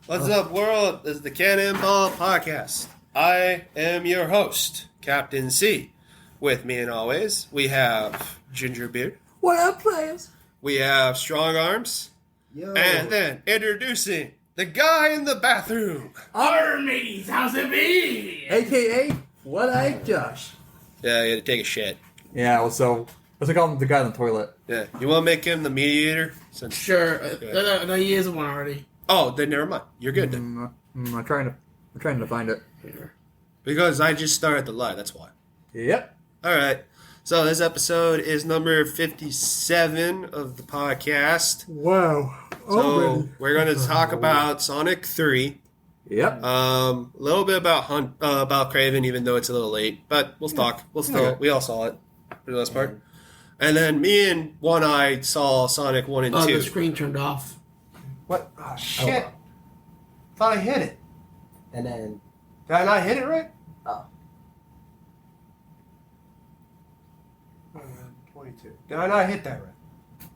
What's up, world? This is the Cannonball Podcast. I am your host, Captain C. With me, and always, we have Gingerbeard. What up, players? We have Strong Arms. Yo. And then, introducing the guy in the bathroom. Armies, how's it be? AKA, what I Josh. Yeah, you had to take a shit. Yeah, well, so, let's call him the guy in the toilet. Yeah, you want to make him the mediator? Since Sure. No, he is one already. Oh, then never mind. You're good then. I'm trying to find it. Here. Because I just started the lie, that's why. Yep. Alright, so this episode is number 57 of the podcast. Wow. So we're going to talk about Sonic 3. Yep. A little bit about about Kraven, even though it's a little late, but we'll talk. Okay. We all saw it for the most part. And then me and One Eye saw Sonic 1 and 2. The screen turned off. What? Oh, shit. Thought I hit it. And then, Did I not hit it right? oh, 22. Did I not hit that right?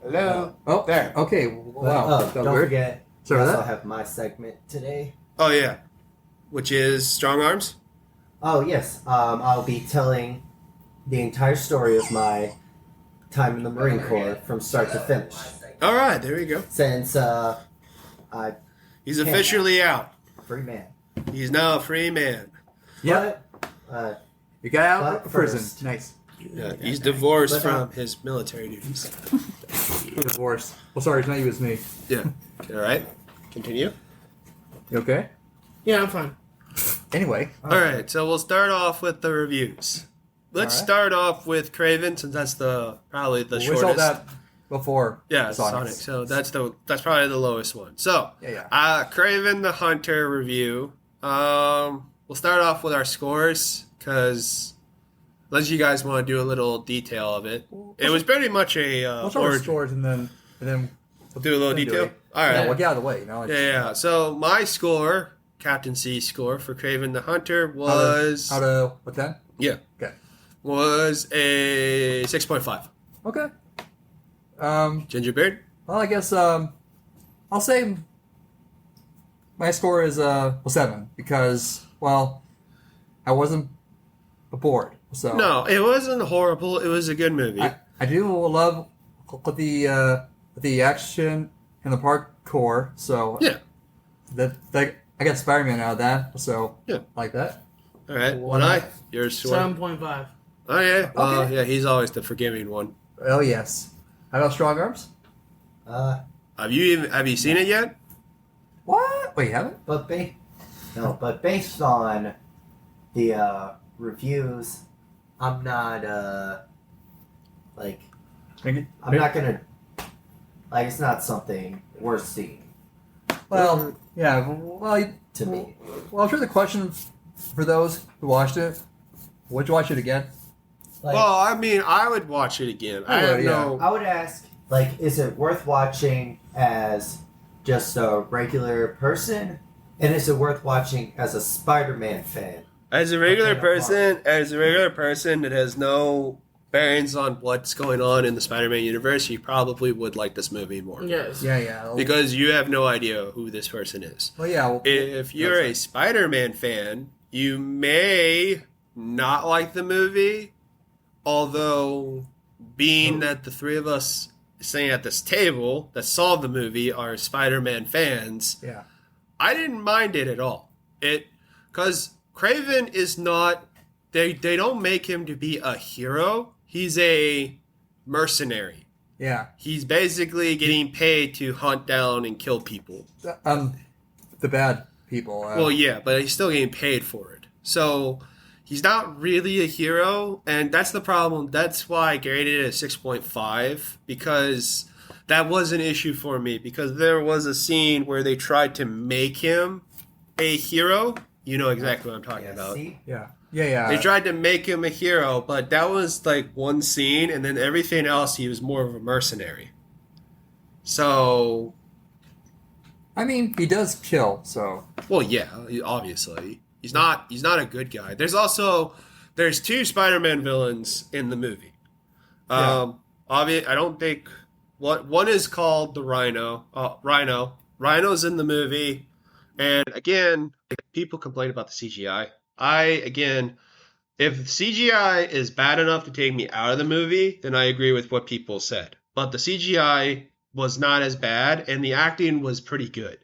Hello? Oh, There. Okay, wow. That was don't weird. forget, Sorry I about also that? have my segment today. Oh, yeah. Which is Strong Arms? Oh, yes. I'll be telling the entire story of my time in the Marine Corps from start to finish. Alright, there we go. Since I He's Can't. officially out. free man. He's now a free man. Yep. But, You got out But of prison. first- Nice. Yeah, he's divorced But, from his military duties. Divorce. Well, sorry, it's not you, it's me. Yeah. Alright, continue. You okay? Yeah, I'm fine. Anyway. Alright, so we'll start off with the reviews. Let's Alright. start off with Kraven, since that's probably the We shortest. saw that before. Yeah, Sonic. Sonic. So that's probably the lowest one. So, Yeah. Kraven the Hunter review. We'll start off with our scores because unless you guys want to do a little detail of it, it was pretty much a. We'll start with scores and then we'll do a little then do detail. it. All right. Yeah, we'll get out of the way. You know? Yeah. So my score, Captain C's score for Kraven the Hunter was What then? yeah Okay. was a 6.5. Okay. Gingerbeard. Well, I guess I'll say my score is 7 because I wasn't bored. So No, it wasn't horrible. It was a good movie. I do love the action and the parkour. So Yeah. that I got Spider-Man out of that. So Yeah. like that. All right. One eye. Yours. 7.5. Oh yeah. Okay. Yeah. He's always the forgiving one. Oh yes. How about Strong Arms? Have you seen it yet? What? Wait, you haven't? but based on the reviews, I'm not I'm not gonna it's not something worth seeing Well, yeah. Well, to me. Well, I'm sure the question for those who watched it, would you watch it again? Like, Well, I mean, I would watch it again. I I have would, yeah. no. I would ask, is it worth watching as just a regular person? And is it worth watching as a Spider-Man fan? As a regular Okay, person that has no bearings on what's going on in the Spider-Man universe, you probably would like this movie more. Yes. Yeah. Because you have no idea who this person is. Well, yeah. Well, If you're a Spider-Man fan, you may not like the movie, although being that the three of us sitting at this table that saw the movie are Spider-Man fans, yeah. I didn't mind it at all. Because Kraven is not, they don't make him to be a hero. He's a mercenary. Yeah. He's basically getting paid to hunt down and kill people. The bad people. Well, yeah, but he's still getting paid for it. So he's not really a hero, and that's the problem. That's why I graded it at 6.5, because that was an issue for me, because there was a scene where they tried to make him a hero. You know exactly what I'm talking about. See? Yeah. They tried to make him a hero, but that was like one scene, and then everything else, he was more of a mercenary. So, I mean, he does kill, so. well, yeah, obviously. He's not a good guy. There's two Spider-Man villains in the movie. Yeah. I don't think one is called the Rhino. Rhino's in the movie, and again, people complain about the CGI. If CGI is bad enough to take me out of the movie, then I agree with what people said. But the CGI was not as bad, and the acting was pretty good.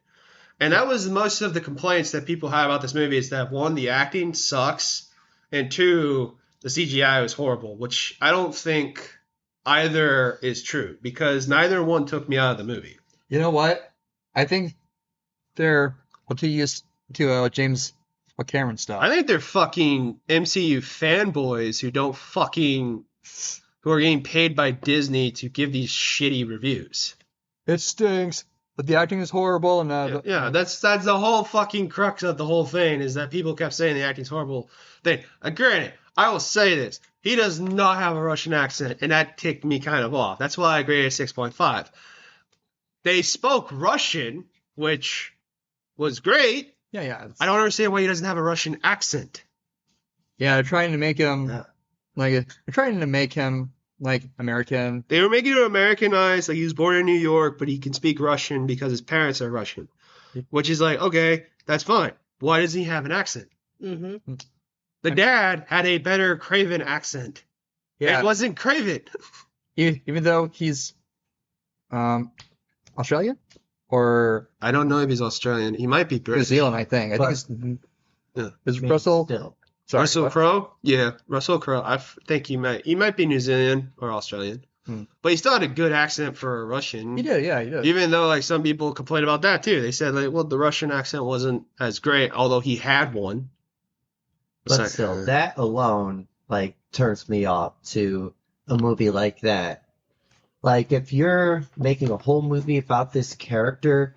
And that was most of the complaints that people have about this movie is that, one, the acting sucks, and two, the CGI was horrible, which I don't think either is true, because neither one took me out of the movie. You know what? I think they're too used to James Cameron stuff. I think they're fucking MCU fanboys who are getting paid by Disney to give these shitty reviews. It stinks, but the acting is horrible, and Yeah, that's the whole fucking crux of the whole thing, is that people kept saying the acting's horrible. Granted, I will say this: he does not have a Russian accent, and that ticked me kind of off. That's why I graded 6.5. They spoke Russian, which was great. yeah. I don't understand why he doesn't have a Russian accent. Yeah, they're trying to make him like American. They were making him Americanized, like he was born in New York, but he can speak Russian because his parents are Russian. Which is like, okay, that's fine. Why does he have an accent? Mm-hmm. The dad had a better Kraven accent. Yeah, It wasn't Kraven. even though he's Australian or I don't know if he's Australian. He might be New British. Zealand, I think. I But- think Yeah. it's I mean, Russell. Still. Sorry, Russell what? Crowe? Yeah, Russell Crowe. Think he might be New Zealand or Australian. But he still had a good accent for a Russian. He did, yeah, he did. Even though like some people complained about that too. They said like, well, the Russian accent wasn't as great, although he had one. But still, that alone, like, turns me off to a movie like that. Like, if you're making a whole movie about this character,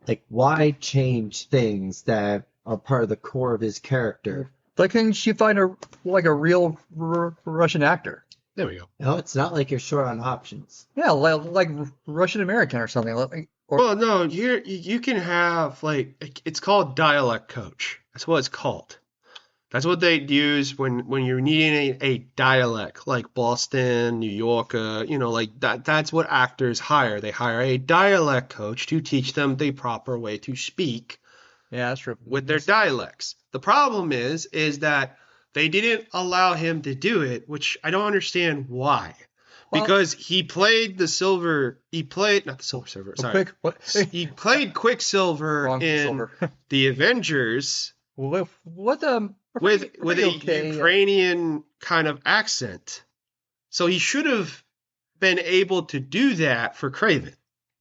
like, why change things that are part of the core of his character? Why couldn't you find a real Russian actor? There we go. No, it's not like you're short on options. Yeah, like Russian American or something. Or Well, no, you can have like it's called dialect coach. That's what it's called. That's what they use when you're needing a dialect, like Boston, New York, like that. That's what actors hire. They hire a dialect coach to teach them the proper way to speak yeah, that's true. with their dialects. The problem is that they didn't allow him to do it, which I don't understand why. Well- Because he played not the Silver Surfer, sorry. Quick, what? He played Quicksilver Wrong in silver. the Avengers what with a okay. Ukrainian kind of accent. So he should have been able to do that for Kraven.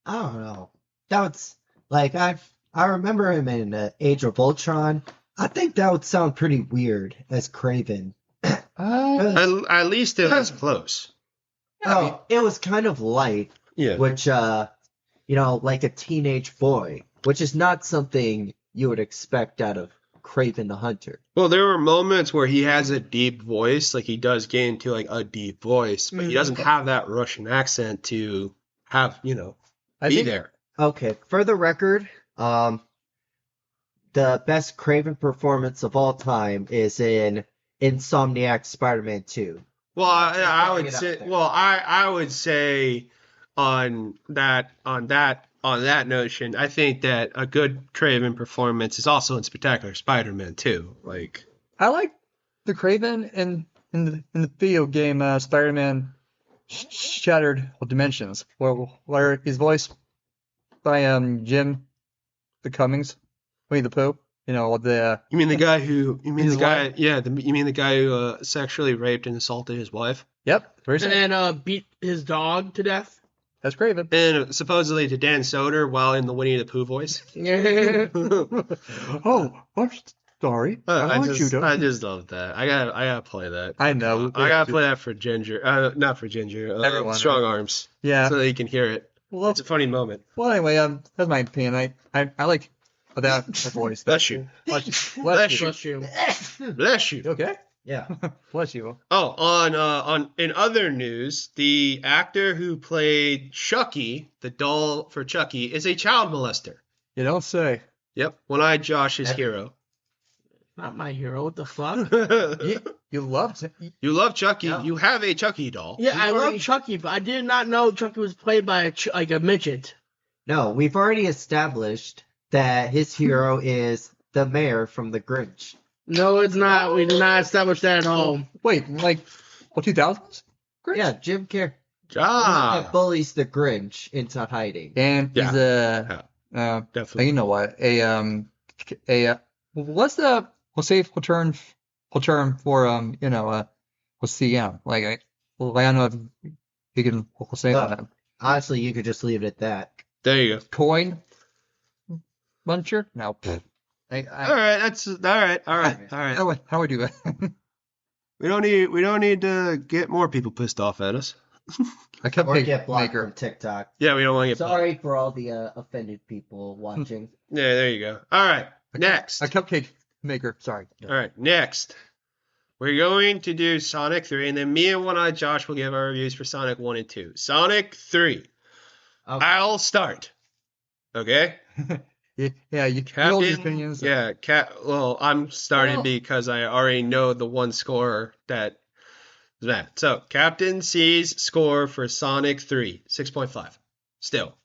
I don't know. That's like I remember him in Age of Ultron. I think that would sound pretty weird as Kraven. At least it was close. Oh, it was kind of light, Yeah. which like a teenage boy, which is not something you would expect out of Kraven the Hunter. Well, there were moments where he has a deep voice, like he does get into like a deep voice, but he doesn't have that Russian accent to have, be there. Okay, for the record, the best Kraven performance of all time is in Insomniac Spider-Man 2. Well, I throwing would it out say, there. I would say on that notion, I think that a good Kraven performance is also in Spectacular Spider-Man too. Like, I like the Kraven in the video game Spider-Man Shattered Dimensions, where he's voiced by Jim the Cummings, Winnie the Pooh. The you mean the guy who? You mean His the guy? wife? Yeah, you mean the guy who sexually raped and assaulted his wife, yep, very And same. then beat his dog to death. That's Kraven. and supposedly to Dan Soder while in the Winnie the Pooh voice. Oh, I'm sorry. I want you to. just love that. I gotta play that. I know. I gotta play that for Ginger. Not for Ginger. Everyone. Strong Arms. Yeah. So that you can hear it. Well, It's a funny moment. anyway, that's my opinion. I like that voice. Bless you. Bless you. Bless you. Bless you. Bless you. You okay? Yeah. Bless you. Oh, on in other news, the actor who played Chucky, the doll for Chucky, is a child molester. You don't say. Yep, One-Eyed Josh's hero. Not my hero. What the fuck? You loved it. You love Chucky. Yeah. You have a Chucky doll. Yeah, I already- love Chucky, but I did not know Chucky was played by a midget. No, we've already established that his hero is the mayor from The Grinch. No, it's not. We did not establish that at all. Wait, like, what, 2000s? Grinch? Yeah, Jim Carrey. Ah, That bullies the Grinch into hiding. And he's definitely. you know what? What's the safe term for what's CM? Like I don't know if you can say that. Honestly, you could just leave it at that. There you go. Coin muncher? No. All right, that's all right. All right. How would I do that? We don't need to get more people pissed off at us. I kept Or get blocked maker. from TikTok. Yeah, we don't want to get. Sorry for all the offended people watching. Yeah, there you go. All right, next. A cupcake maker. Sorry. All right, next. We're going to do Sonic 3, and then me and One-Eyed Josh will give our reviews for Sonic 1 and 2. Sonic 3. Okay. I'll start. Okay? Yeah, you know your opinions. Yeah, well, I'm starting Well- because I already know the one score that is that. So, Captain C's score for Sonic 3, 6.5. Still.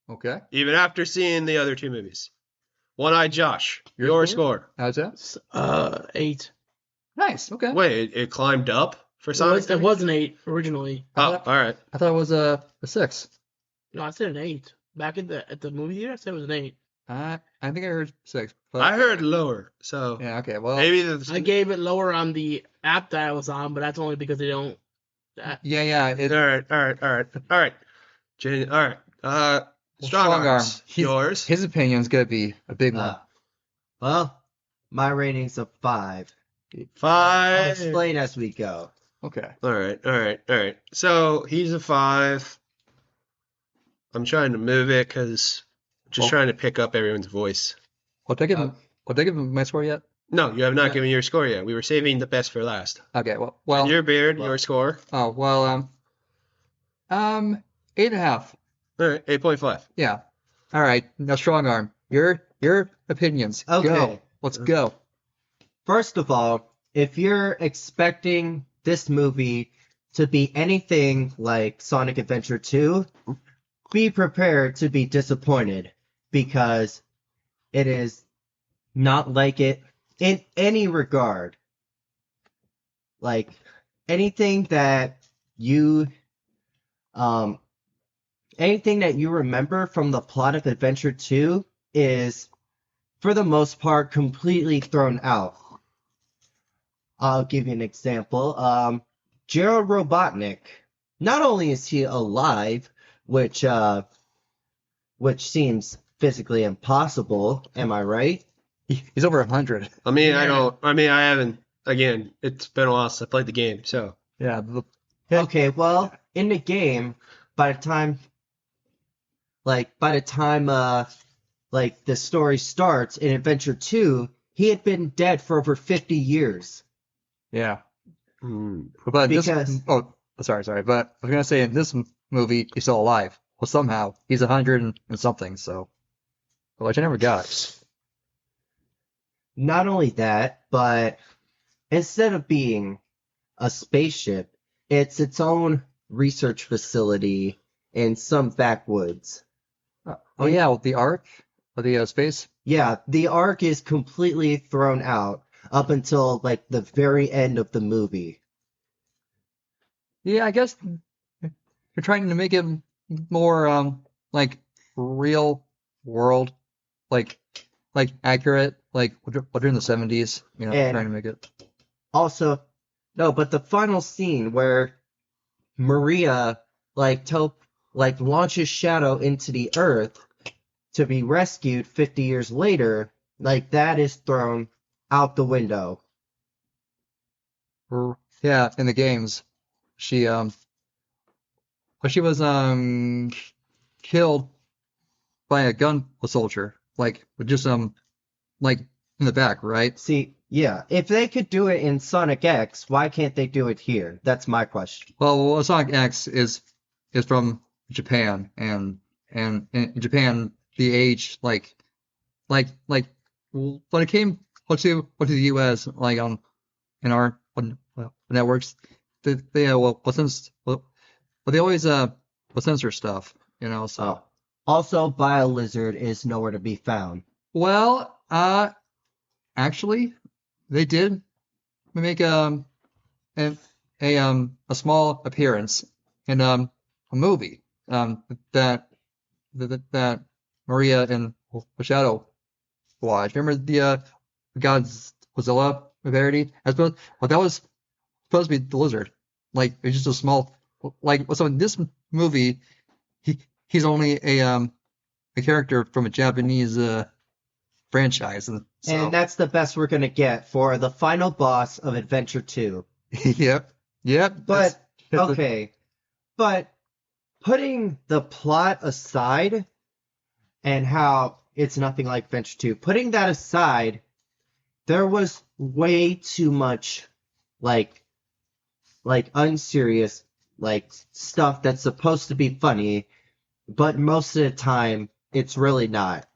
Okay. Even after seeing the other two movies. One-Eyed Josh, Your your score? score. How's that? 8. Nice. Okay. Wait, it climbed up for It Sonic was, 3? it was an 8 originally. Oh, all right. I thought it was a 6. No, I said an 8. Back at the movie theater, I said it was an 8. I think I heard 6. But I heard lower, so Yeah. Okay. Well. maybe I gave it lower on the app that I was on, but that's only because they don't. Yeah. It, All right. All right. Strong Strong arms. Arm. Yours. His opinion's gonna be a big one. Well, my rating's a 5. I'll 5. explain as we go. Okay. All right. So he's a 5. I'm trying to move it because just Well- trying to pick up everyone's voice. What did I give him? What did I give him my score yet? No, you have not given your score yet. We were saving the best for last. Okay. Well. Your beard, your score. Oh well. 8.5. All right, 8.5. Yeah. All right. Now, Strong Arm. Your opinions. Okay. Go. Let's go. First of all, if you're expecting this movie to be anything like Sonic Adventure 2, be prepared to be disappointed because it is not like it in any regard. Like anything that you remember from the plot of Adventure 2 is for the most part completely thrown out. I'll give you an example. Gerald Robotnik, not only is he alive, which seems physically impossible, am I right? He's over 100. I mean, Yeah. I haven't. Again, it's been a while since I played the game, so. Yeah. Okay, well, in the game, by the time the story starts in Adventure 2, he had been dead for over 50 years. Yeah. Hmm. But Because- sorry. But I was gonna say in this movie he's still alive. Well, somehow he's 100 and something. So, which I never got. Not only that, but instead of being a spaceship, it's its own research facility in some backwoods. Oh yeah, with the Ark, with the space. Yeah, the Ark is completely thrown out up until like the very end of the movie. Yeah, I guess you're trying to make it more like real world, like accurate, like what in the 70s. You know, And- trying to make it. Also, no, but the final scene where Maria launches Shadow into the Earth to be rescued 50 years later, like that is thrown out the window. Yeah, in the games, she was killed by a gun soldier, like with just like in the back, right? See, yeah, if they could do it in Sonic X, why can't they do it here? That's my question. Well, Sonic X is from Japan, and in Japan the age like when it came to the U.S. like in our networks, they always censor stuff, you know. So Also, BioLizard is nowhere to be found. Well, actually, they did make a, a small appearance in a movie that that Maria and Shadow watched. Remember the Godzilla parody? I suppose well that was supposed to be the lizard. Like it's just a small so in this movie he's only a character from a Japanese franchise and so And that's the best we're going to get for the final boss of Adventure 2. yep. But, that's okay. But putting the plot aside and how it's nothing like Adventure 2, putting that aside, there was way too much, like unserious, stuff that's supposed to be funny, but most of the time, it's really not.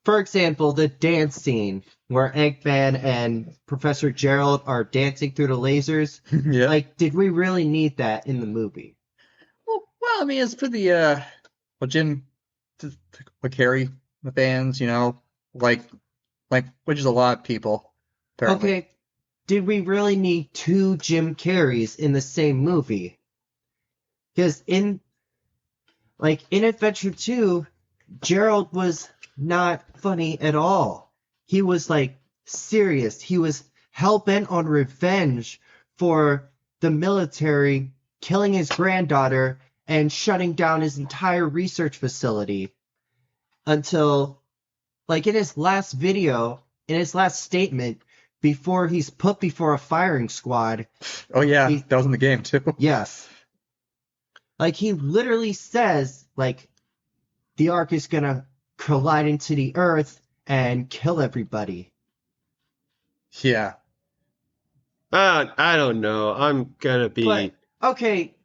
For example, the dance scene where Eggman and Professor Gerald are dancing through the lasers. yeah. Did we really need that in the movie? Well, I mean, it's for the Jim to carry the fans, like which is a lot of people. Apparently. Okay, did we really need two Jim Carreys in the same movie? Because in Adventure 2, Gerald was not funny at all. He was serious. He was hell-bent on revenge for the military killing his granddaughter and shutting down his entire research facility until in his last video, in his last statement before he's put before a firing squad. Oh yeah, that was in the game too. Yes. He literally says the Ark is gonna collide into the Earth and kill everybody. Yeah. I don't know. I'm gonna be. But, okay.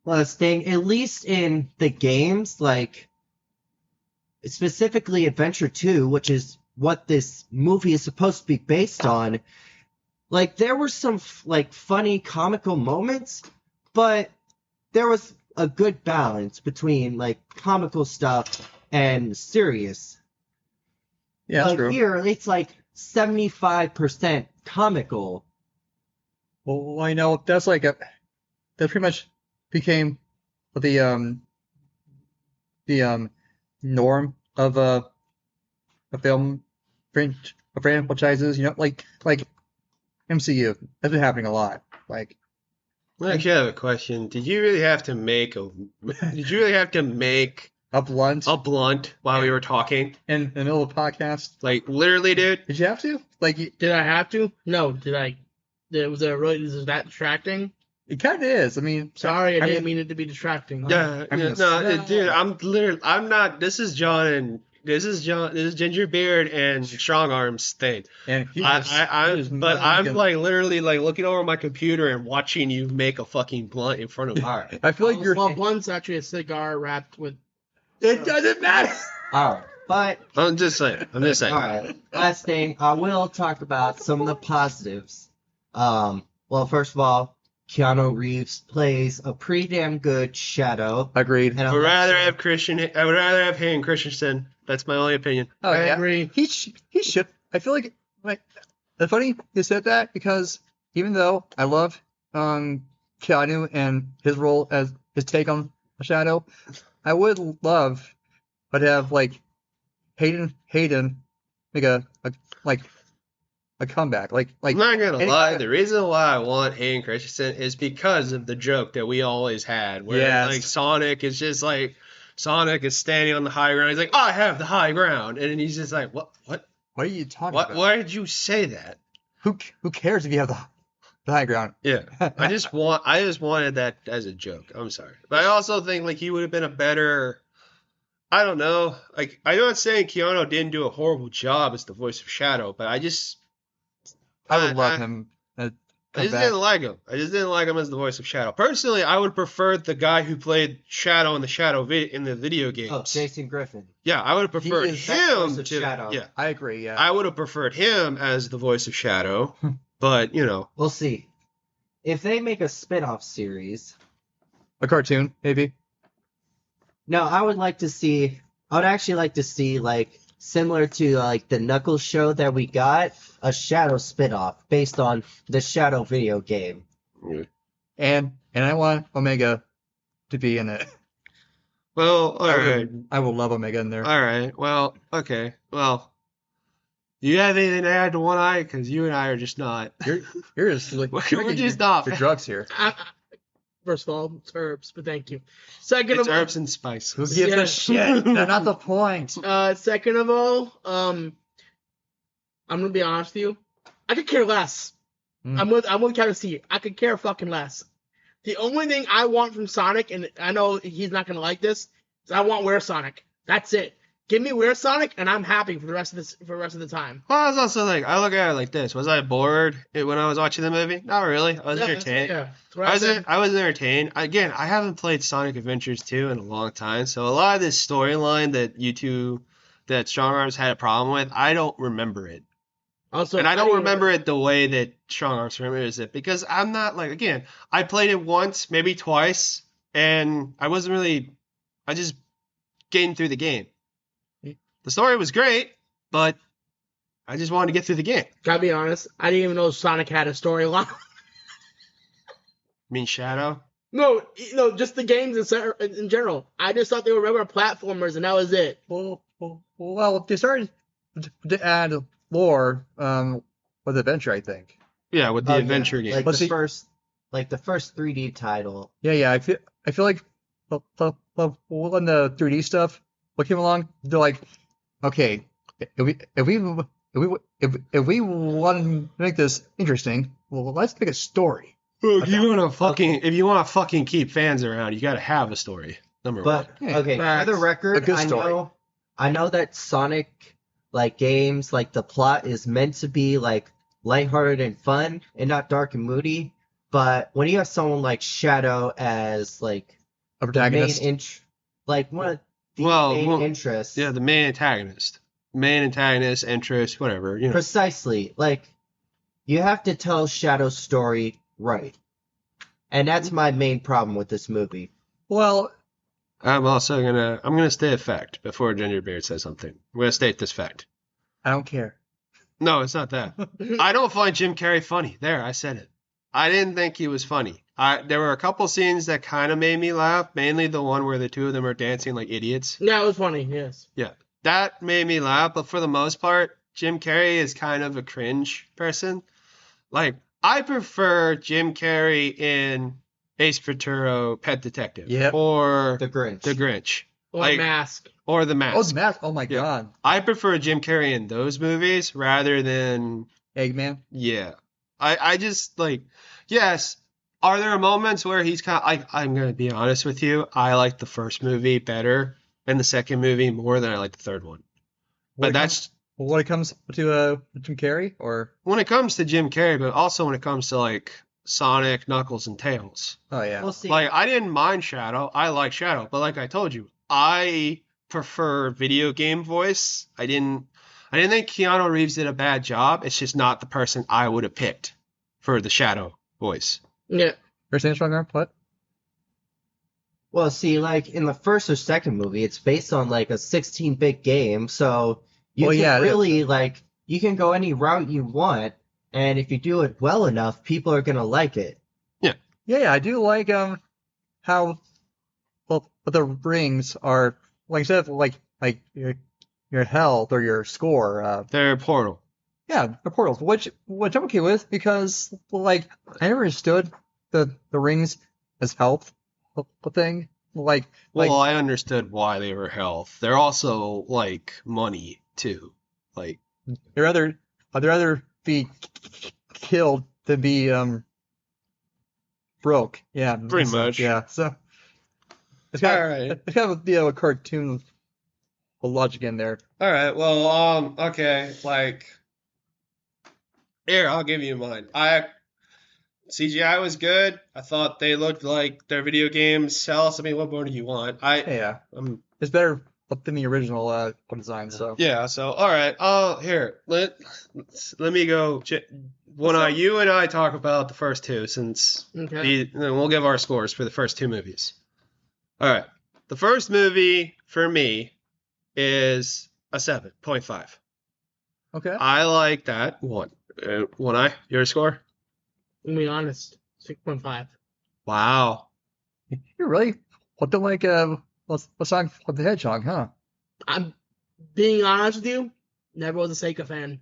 Last thing, at least in the games, specifically Adventure 2, which is what this movie is supposed to be based on, there were some, funny comical moments, but there was a good balance between, comical stuff and serious. Yeah, true. Here, it's 75% comical. Well, that's that pretty much became the norm of a film franchises, like MCU. That's been happening a lot. I actually have a question. Did you really have to make a blunt while we were talking? in the middle of the podcast? Literally, dude? Did you have to? Did I have to? No. Did I? Was that distracting? It kind of is. I mean, Sorry, I didn't mean it to be distracting. Yeah, dude, I'm not. This is Ginger Beard and Strong Arms thing. And I'm literally looking over my computer and watching you make a fucking blunt in front of me. Alright. I feel like you're. Well, blunt's actually a cigar wrapped with. It doesn't matter. Alright. But, I'm just saying. alright. Last thing, I will talk about some of the positives. Well, first of all, Keanu Reeves plays a pretty damn good Shadow. Agreed. And I would rather have Hayden Christensen. That's my only opinion. Oh, I yeah. agree. He should. I feel like it's funny you said that because even though I love Keanu and his role as his take on a Shadow, I would love to have Hayden make a comeback. I'm not gonna lie. The reason why I want Hayden Christensen is because of the joke that we always had, where Yes. Sonic is just Sonic is standing on the high ground. He's like, I have the high ground, and then he's just like, what? What are you talking about? Why did you say that? Who cares if you have the high ground? Yeah, I just wanted that as a joke. I'm sorry, but I also think he would have been a better. I don't know. I'm not saying Keanu didn't do a horrible job as the voice of Shadow, but I would love him. I just didn't like him. I just didn't like him as the voice of Shadow. Personally, I would prefer the guy who played Shadow in the video games. Oh, Jason Griffin. Yeah, I would have preferred is that him voice of to. Shadow. Yeah, I agree. Yeah. I would have preferred him as the voice of Shadow. But We'll see. If they make a spin-off series, A cartoon, maybe. No, I would like to see. I would actually like to see like similar to like the Knuckles show that we got, a Shadow spinoff based on the Shadow video game. And I want Omega to be in it. Well, all right. I will love Omega in there. All right. Well, okay. Well, you have anything to add to One Eye? Because you and I are just not. You're just like We're just not. your drugs here. First of all, it's herbs, but thank you. Second It's of all, herbs and spice. Who gives Yeah. a shit? That's not the point. second of all, I'm gonna be honest with you. I could care less. I'm with Kevin C. I could care fucking less. The only thing I want from Sonic, and I know he's not gonna like this, is I want Where Sonic. That's it. Give me Where Sonic, and I'm happy for the rest of the time. Well, I was also like, I look at it like this. Was I bored when I was watching the movie? Not really. I was entertained. Yeah, that's what I said. I was entertained. Again, I haven't played Sonic Adventures 2 in a long time, so a lot of this storyline that Strong Arms had a problem with, I don't remember it. Also, And I don't remember it the way that Strong Arms remembers it, because I'm not like, again, I played it once, maybe twice, and I just getting through the game. The story was great, but I just wanted to get through the game. Gotta be honest, I didn't even know Sonic had a storyline. I mean, Shadow? No, just the games in general. I just thought they were regular platformers, and that was it. Well, they started to add lore with Adventure, I think. Yeah, with the Oh, adventure yeah. game. Like But the see- first 3D title. Yeah. I feel like when the 3D stuff came along, they're like, okay, if we want to make this interesting, well, let's make a story. Look, if you want to fucking keep fans around, you got to have a story. Number one. But Yeah, okay, for facts. the record, A good story. I know that Sonic like games, like the plot is meant to be like lighthearted and fun and not dark and moody. But when you have someone like Shadow as like A the protagonist. like one of the main interests, Yeah, the main antagonist, interest, whatever. You know. precisely, like you have to tell Shadow's story right, and that's my main problem with this movie. Well, I'm gonna state a fact before Gingerbeard says something. I'm gonna state this fact. I don't care. No, it's not that. I don't find Jim Carrey funny. There, I said it. I didn't think he was funny. There were a couple scenes that kind of made me laugh, mainly the one where the two of them are dancing like idiots. Yeah, it was funny. Yes. Yeah, that made me laugh, but for the most part, Jim Carrey is kind of a cringe person. Like, I prefer Jim Carrey in Ace Ventura, Pet Detective, Yep. or The Grinch. The Grinch, Or Like- Mask. or The Mask. Oh, the mask. Oh my Yeah. god. I prefer Jim Carrey in those movies rather than Eggman. yeah. I just like yes. Are there moments where he's kind of I'm gonna be honest with you. I like the first movie better and the second movie more than I like the third one. But that's When it comes to Jim Carrey, or when it comes to Jim Carrey, but also when it comes to like Sonic, Knuckles, and Tails. oh yeah, We'll see. Like I didn't mind Shadow. I like Shadow, but like I told you, I prefer video game voice. I didn't think Keanu Reeves did a bad job. It's just not the person I would have picked for the Shadow voice. Yeah. you're saying strong arm? What? Well, see, like in the first or second movie, it's based on like a 16-bit game, so you Well, can yeah, it is. really like you can go any route you want, and if you do it well enough, people are gonna like it. Yeah, I do like how the rings are like instead of like your health or your score. They're Portal. Yeah, the portals, which I'm okay with because like I never understood the rings as health thing. Like Well, I understood why they were health. They're also like money too. Like I'd rather be killed than be broke. Yeah, Pretty so, much. Yeah, so it's kind of Alright. it's kind of a cartoon logic in there. all right. Well, okay. Like here, I'll give you mine. CGI was good. I thought they looked like their video games. Tell us, I mean, what more do you want? Yeah, it's better than the original design. So Yeah, so all right. Here, let me go. You and I talk about the first two since Okay. then we'll give our scores for the first two movies. All right. The first movie for me is a 7.5. Okay. I like that one. One eye. Your score? To be honest, 6.5. Wow. You really what the like what's song with the hedgehog, huh? I'm being honest with you, never was a Seika fan.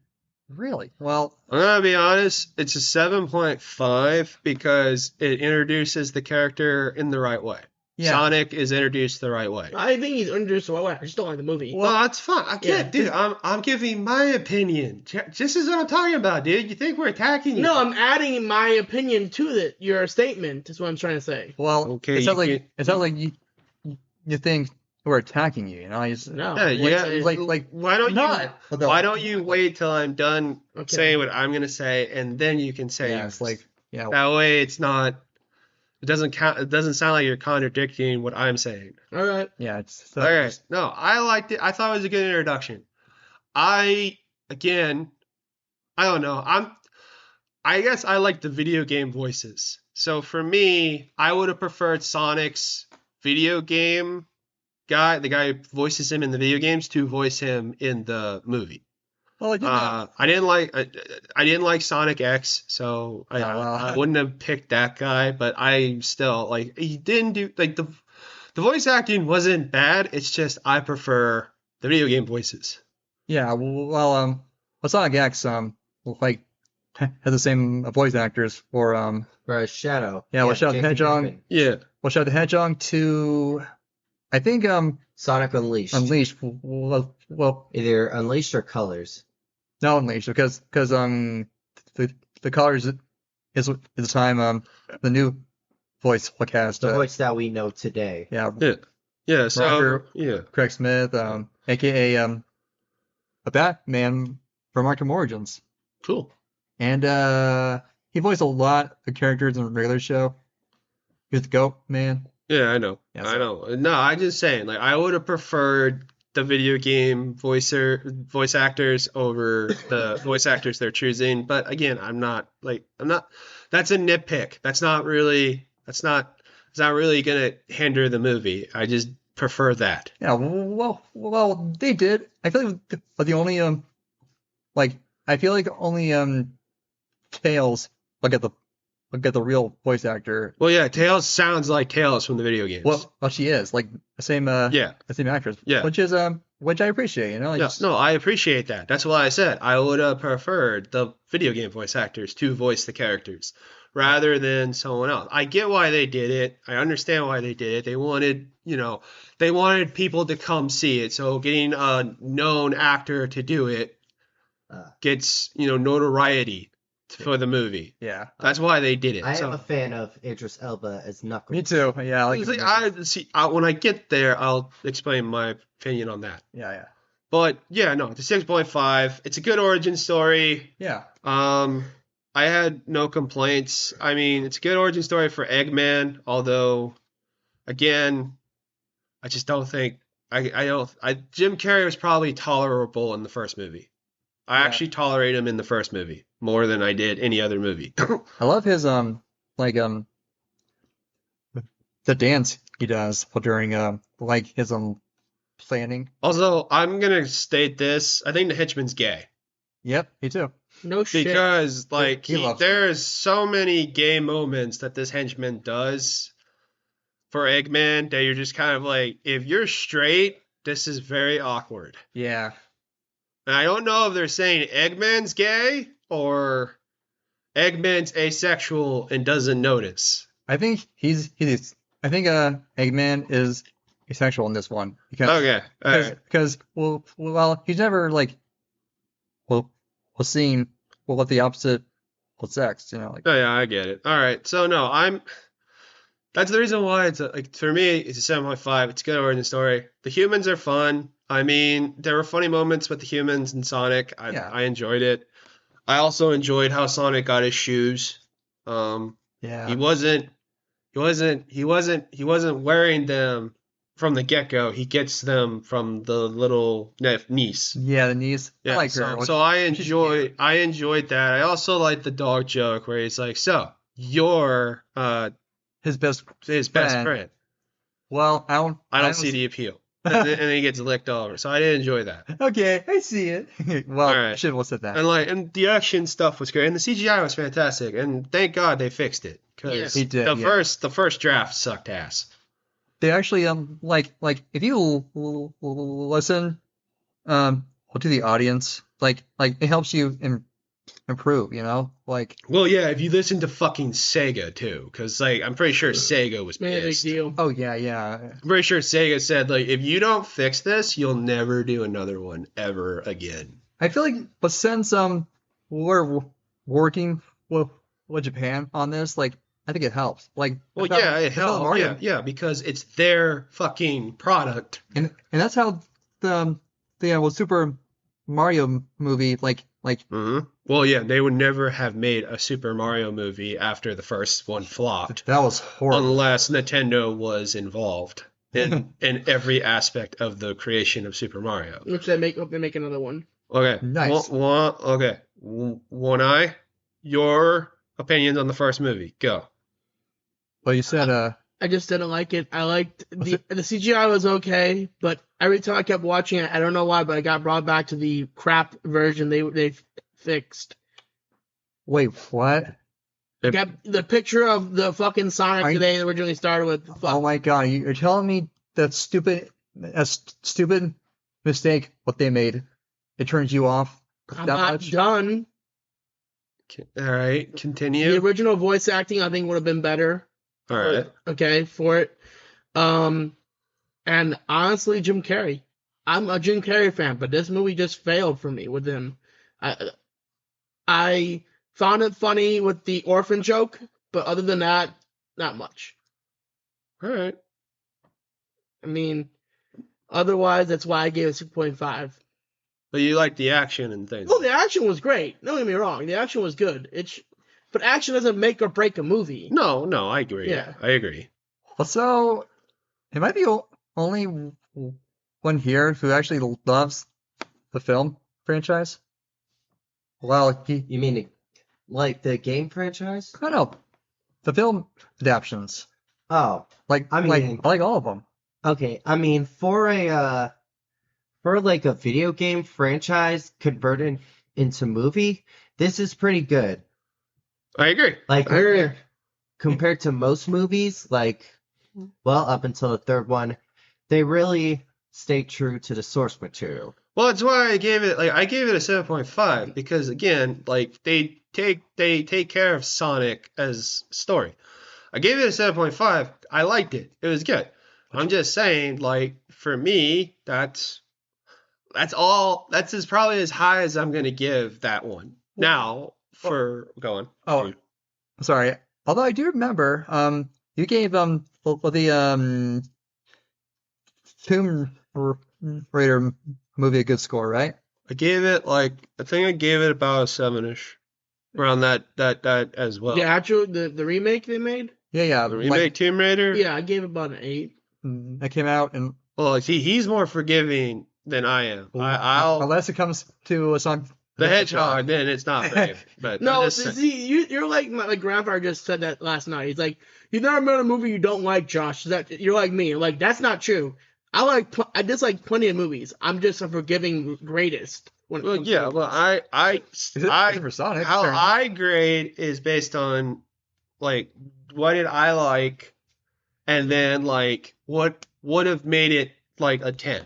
Really? Well, I'm gonna be honest. It's a 7.5 because it introduces the character in the right way. yeah. Sonic is introduced the right way. I think he's introduced the right way. I just don't like the movie. Well, that's fine. I Yeah. can't, dude. I'm giving my opinion. This is what I'm talking about, dude. You think we're attacking you? No, I'm adding my opinion to your statement. Is what I'm trying to say. Well, Okay, it's not you like it's not like you think we're attacking you, you know? You just, No. like why don't not. you? Why don't you wait till I'm done Okay. saying what I'm gonna say, and then you can say yeah, yours. it's like yeah. That way, it's not. It doesn't count. It doesn't sound like you're contradicting what I'm saying. All right. Yeah, it's All right. No, I liked it. I thought it was a good introduction. I don't know. I guess I like the video game voices. So for me, I would have preferred Sonic's video game guy, the guy who voices him in the video games, to voice him in the movie. Well, I did that. I didn't like Sonic X, so I wouldn't have picked that guy. But I still like he didn't do like the voice acting wasn't bad. It's just I prefer the video game voices. Yeah, well, Sonic X like had the same voice actors for Shadow. Yeah, well, Shadow the Jason Hedgehog. Bateman. Yeah. well, Shadow the Hedgehog to I think Sonic Unleashed. Unleashed. Well, Either Unleashed or Colors. no Unleashed because the colors is at the time the new voice cast. The voice that we know today. Yeah, Yeah. So Roger. yeah. Craig Smith, aka a Batman from Arkham Origins. Cool. And he voiced a lot of characters in the regular show. He was the Goat Man. Yeah, I know. Yeah, I know. No, I'm just saying, like, I would have preferred the video game voice actors over the voice actors they're choosing. But again, I'm not. That's a nitpick. That's not really gonna hinder the movie. I just prefer that. Yeah, well, they did. I feel like the only Tails look at the real voice actor. Well, yeah, Tails sounds like Tails from the video games. Well, she is like the same the same actress. Yeah. Which I appreciate. You know. Yeah, no, I appreciate that. That's why I said I would have preferred the video game voice actors to voice the characters rather than someone else. I get why they did it. I understand why they did it. They wanted people to come see it. So getting a known actor to do it gets, notoriety for the movie. Yeah. That's why they did it. I am a fan of Idris Elba as Knuckles. Me too. Yeah. When I get there, I'll explain my opinion on that. Yeah. But yeah, no, it's a 6.5. It's a good origin story. Yeah. I had no complaints. I mean, it's a good origin story for Eggman, although, again, I just don't think Jim Carrey was probably tolerable in the first movie. I actually tolerate him in the first movie more than I did any other movie. I love his the dance he does during his planning. Also, I'm gonna state this: I think the henchman's gay. Yep, me too. No shit. Because there's so many gay moments that this henchman does for Eggman that you're just kind of like, if you're straight, this is very awkward. Yeah. And I don't know if they're saying Eggman's gay or Eggman's asexual and doesn't notice. I think Eggman is asexual in this one because Okay. All right. because he's never seen with the opposite sex, Oh yeah, I get it. All right. So no, that's the reason why it's for me it's a 7.5. It's a good origin story. The humans are fun. I mean, there were funny moments with the humans and Sonic. I enjoyed it. I also enjoyed how Sonic got his shoes. Yeah. He wasn't wearing them from the get-go. He gets them from the little niece. Yeah, the niece. Yeah, I like her. So I enjoyed that. I also like the dog joke where he's like, "So you're his best friend." Well, I don't see the appeal. And then he gets licked all over. So I didn't enjoy that. Okay, I see it. Well, All right. shouldn't have said that. And the action stuff was great, and the CGI was fantastic, and thank God they fixed it because He did, the yeah. first draft sucked ass. They actually like if you listen to the audience, like it helps you improve, you know? Like Well, yeah, if you listen to fucking Sega too, because like I'm pretty sure Sega was Made a big pissed. deal. oh yeah. I'm pretty sure Sega said like if you don't fix this, you'll never do another one ever again. I feel like but since we're working with Japan on this, like I think it helps. Like Well, without- yeah, it without helped. Mario. Yeah, because it's their fucking product. And that's how the Super Mario movie like Mm-hmm. Well, yeah, they would never have made a Super Mario movie after the first one flopped, that was horrible. unless Nintendo was involved in every aspect of the creation of Super Mario. Which they make another one. Okay, Nice. Okay, One Eye, your opinions on the first movie? Go. Well, you said I just didn't like it. I liked the CGI was okay, but every time I kept watching it, I don't know why, but I got brought back to the crap version they fixed. wait, what? Got the picture of the fucking Sonic Are you- they originally started with. Fuck. Oh my god, you're telling me that stupid mistake what they made. It turns you off I'm that not much? done. All right, The continue. original voice acting I think would have been better. All right. Okay, for it. And honestly, Jim Carrey. I'm a Jim Carrey fan, but this movie just failed for me with him. I found it funny with the orphan joke, but other than that, not much. All right. I mean, otherwise, that's why I gave it 6.5. But you like the action and things. Well, the action was great. Don't get me wrong. The action was good. But action doesn't make or break a movie. No, I agree. Yeah. I agree. Also, am I the only one here who actually loves the film franchise? Well, You mean like the game franchise? no, the film adaptations. Oh, Like, I mean- I like all of them. okay. I mean, for like a video game franchise converted into movie, this is pretty good. I agree. Like I agree. compared to most movies, like well, up until the third one, they really stay true to the source material. Well, that's why I gave it a 7.5 because again, like they take care of Sonic as story. I gave it a 7.5. I liked it. It was good. I'm just saying, like for me, that's all. That's probably as high as I'm gonna give that one. Now for going. Oh, sorry. Although I do remember, you gave the Tomb Raider movie a good score, right? I gave it I think I gave it about a 7-ish. Around that as well. The remake they made? Yeah. The remake Tomb Raider? Yeah, I gave it about an 8. That came out and Well, see, he's more forgiving than I am. I'll unless it comes to a song. the hedgehog, then it's not brave. But No, I'm just saying- see, you're like my grandfather just said that last night. He's like, "You've never made a movie you don't like, Josh." You're like me. Like that's not true. I dislike plenty of movies. I'm just a forgiving greatest. When it well, comes to yeah. movies. Well, Is it for Sonic? how Fair enough. I grade is based on like what did I like, and then like what would have made it like a 10.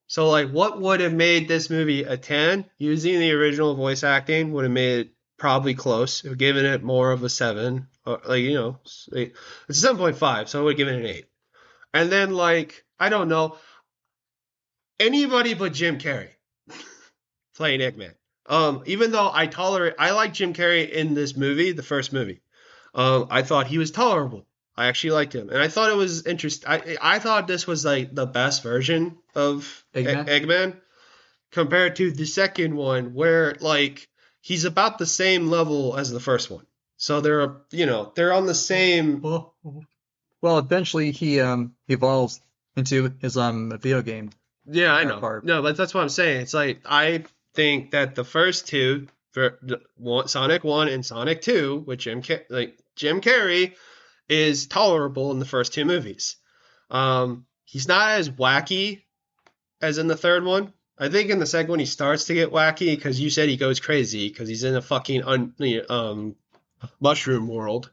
So like what would have made this movie a 10 using the original voice acting would have made it probably close. It would have given it more of a 7. Or, like it's a 7.5, so I would have given it an 8. And then like I don't know anybody but Jim Carrey playing Eggman. Even though I like Jim Carrey in this movie, the first movie. I thought he was tolerable. I actually liked him, and I thought it was interesting. I thought this was like the best version of Eggman? Eggman compared to the second one, where like he's about the same level as the first one. So they're on the same. Well, eventually he evolves into his video game. Yeah, I that know. part. No, but that's what I'm saying. It's like I think that the first two, Sonic 1 and Sonic 2, with Jim Carrey, is tolerable in the first two movies. He's not as wacky as in the third one. I think in the second one he starts to get wacky because you said he goes crazy because he's in a fucking mushroom world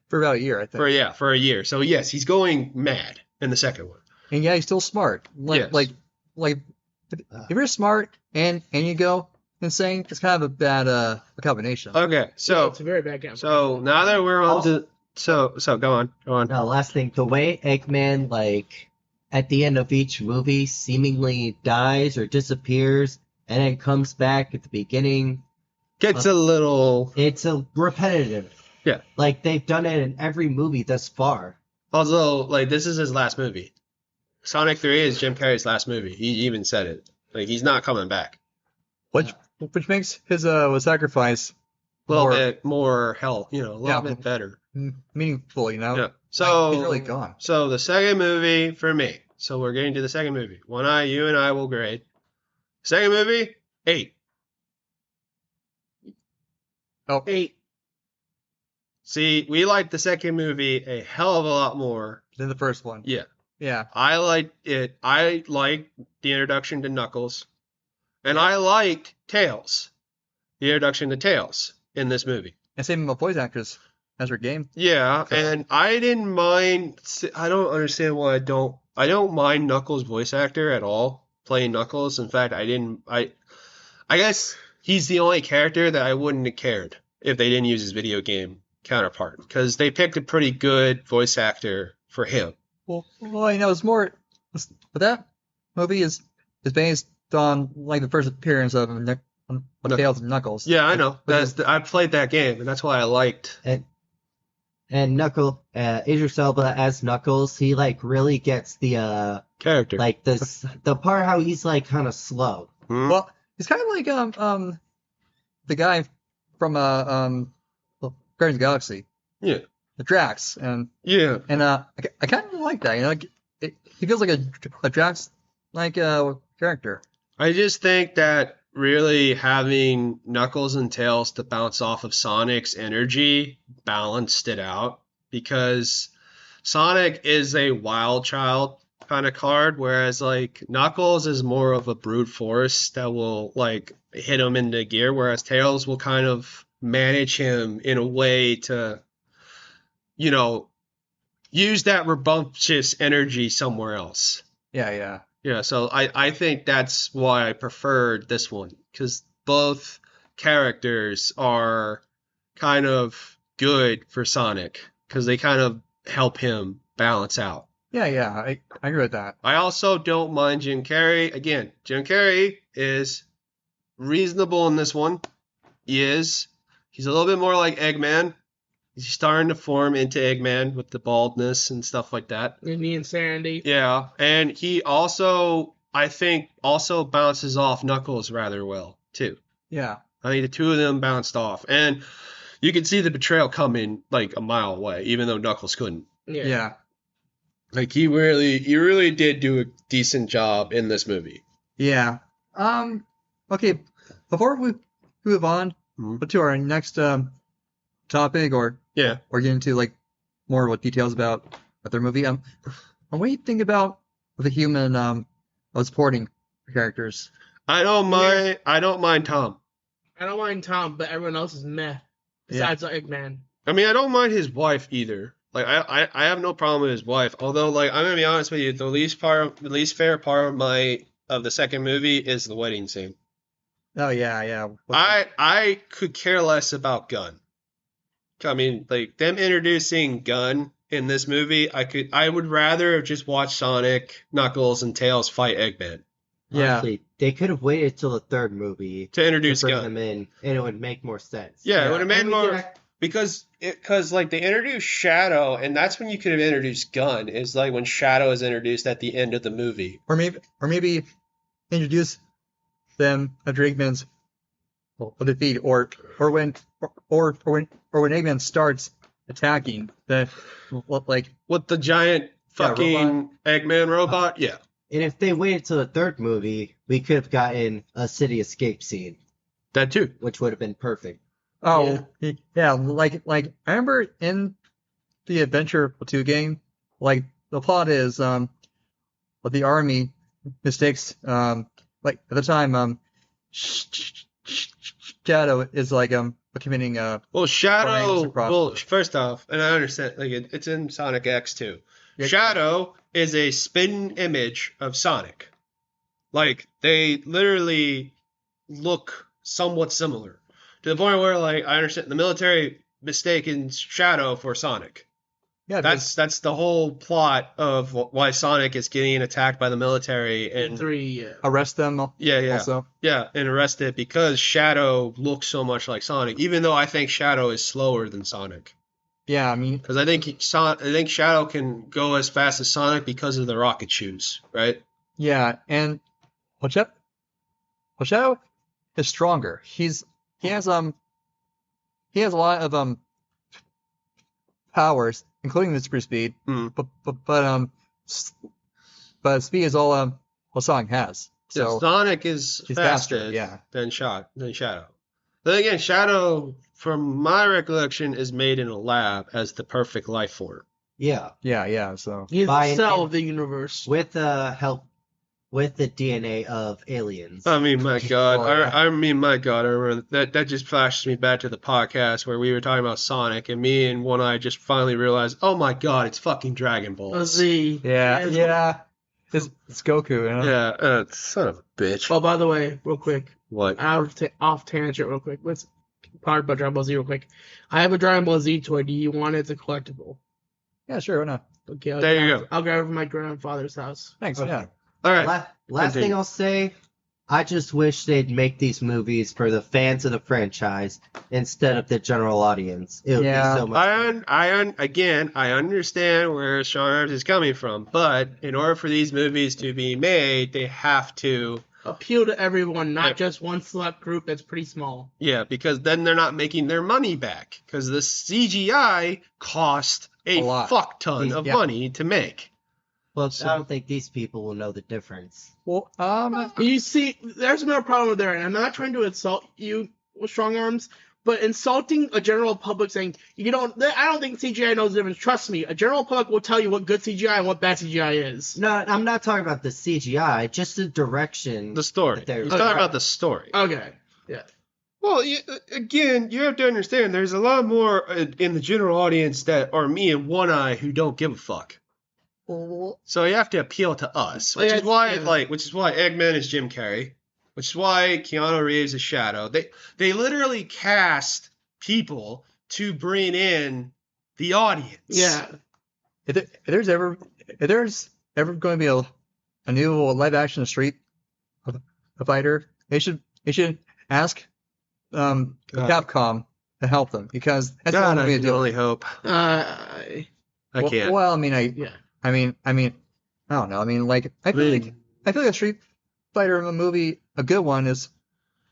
For about a year, I think. for a year. So yes, he's going mad in the second one. And yeah, he's still smart. Yes. Like if you're smart and you go insane, it's kind of a bad combination. Okay, so it's a very bad game. so now that we're on to so go on. No, last thing, the way Eggman, like, at the end of each movie seemingly dies or disappears and then comes back at the beginning, Gets a little it's a repetitive. Yeah. Like, they've done it in every movie thus far. also like this is his last movie. Sonic 3 is Jim Carrey's last movie. He even said it. Like he's not coming back. Which makes his sacrifice A little more bit more hell, a little bit better. meaningful, Yeah. Like, So he's really gone. So the second movie for me. So we're getting to the second movie. You and I will grade. Second movie, 8. Oh, 8. See, we liked the second movie a hell of a lot more. than the first one. Yeah. Yeah. I liked it. I liked the introduction to Knuckles. And I liked Tails. The introduction to Tails in this movie. And same with voice actors as her game. Yeah, So- and I didn't mind. I don't understand why I don't mind Knuckles' voice actor at all playing Knuckles. In fact, I guess he's the only character that I wouldn't have cared if they didn't use his video game counterpart because they picked a pretty good voice actor for him. Well, it's more. But that movie is based on like the first appearance of Tails and Knuckles. Yeah, I know. I played that game, and that's why I liked. And Idris Elba as Knuckles, he like really gets the Character. like the part how he's like kind of slow. Hmm? Well, it's kind of like the guy from Guardians of the Galaxy, Yeah. the Drax, and Yeah. I kind of like that. He feels like a Drax like character. I just think that really having Knuckles and Tails to bounce off of Sonic's energy balanced it out because Sonic is a wild child kind of card, whereas like Knuckles is more of a brute force that will like hit him into gear, whereas Tails will kind of manage him in a way to, use that rambunctious energy somewhere else. Yeah. Yeah, so I think that's why I preferred this one because both characters are kind of good for Sonic because they kind of help him balance out. Yeah. I agree with that. I also don't mind Jim Carrey. Again, Jim Carrey is reasonable in this one. He's a little bit more like Eggman. He's starting to form into Eggman with the baldness and stuff like that. And the insanity. Yeah, and he also, I think, bounces off Knuckles rather well, too. Yeah. I think the two of them bounced off. And you can see the betrayal coming like a mile away, even though Knuckles couldn't. Yeah. Like, he really did do a decent job in this movie. Yeah. Okay. Before we move on to our next topic or Yeah. get into like more details about their movie, what do you think about the human supporting characters? I don't mind Tom. I don't mind Tom, but everyone else is meh. Besides Eggman. I mean, I don't mind his wife either. Like, I have no problem with his wife. Although, like, I'm gonna be honest with you, the least fair part of the second movie is the wedding scene. Oh yeah. I could care less about Gunn. I mean, like them introducing Gunn in this movie, I would rather have just watched Sonic, Knuckles, and Tails fight Eggman Yeah. Honestly, they could have waited till the third movie to introduce to bring Gunn. them in, and it would make more sense. Yeah, it would have made And we more could act- because like they introduced Shadow, and that's when you could have introduced Gunn. Is like when Shadow is introduced at the end of the movie. Or maybe introduce them at Eggman's defeat, or when Eggman starts attacking the like With the giant fucking Eggman robot, yeah. And if they waited till the third movie, we could have gotten a city escape scene, That too. which would have been perfect. like I remember in the Adventure 2 game, like the plot is the army mistakes like at the time Shadow is like committing Well, crimes Shadow. across Well, the first off, and I understand, like it's in Sonic X too. Yeah. Shadow is a spin image of Sonic. Like they literally look somewhat similar to the point where, like, I understand the military mistaken Shadow for Sonic. yeah because That's the whole plot of why Sonic is getting attacked by the military and 3, yeah. arrest them yeah. also. Yeah, and arrested because Shadow looks so much like Sonic, even though I think Shadow is slower than Sonic. Yeah, I mean, Because I think Shadow can go as fast as Sonic because of the rocket shoes, right? yeah, and Shadow is stronger. He has a lot of powers, including the super speed, Mm. but speed is all Sonic has. Yeah, So Sonic is he's faster, faster, yeah. than Shadow. Then again, Shadow, from my recollection, is made in a lab as the perfect life form. Yeah, yeah. So He's By the an- cell of the universe. with help with the DNA of aliens. I mean, my God. Oh, yeah. I remember that just flashes me back to the podcast where we were talking about Sonic, and me and One Eye just finally realized, oh my God, it's fucking Dragon Ball. A Z. yeah. It's Goku, you know? Yeah, son of a bitch. Oh, by the way, real quick, What? off tangent, real quick. Let's talk about Dragon Ball Z real quick. I have a Dragon Ball Z toy. Do you want it? It's a collectible. Yeah, sure, why not? Okay, There you go. I'll grab it from my grandfather's house. Thanks, Okay. yeah. All right. Last thing Continue. I'll say, I just wish they'd make these movies for the fans of the franchise instead of the general audience. It would Yeah. be so much. I understand where Sean Ives is coming from, but in order for these movies to be made, they have to, Appeal to everyone, not Yep. just one select group that's pretty small. yeah, because then they're not making their money back, because the CGI cost a A lot. fuck ton of Yeah. money to make. Well, So- I don't think these people will know the difference. Well, You see, there's another problem there, and I'm not trying to insult you with strong arms, but insulting a general public saying, I don't think CGI knows the difference. Trust me, a general public will tell you what good CGI and what bad CGI is. No, I'm not talking about the CGI, just the direction. The story. That they're- He's talking about the story. Okay. Yeah. Well, again, you have to understand, there's a lot more in the general audience that are me and One Eye who don't give a fuck. So you have to appeal to us, which Yeah, is why, yeah. which is why Eggman is Jim Carrey, which is why Keanu Reeves is Shadow. They literally cast people to bring in the audience. Yeah. if there's ever going to be a new live action Street Fighter, they should ask Capcom to help them because that's God, the I only way to can do it. only hope. I I can't. Well, I mean, yeah. I mean, I don't know. I mean, like, I feel like a Street Fighter movie, a good one is,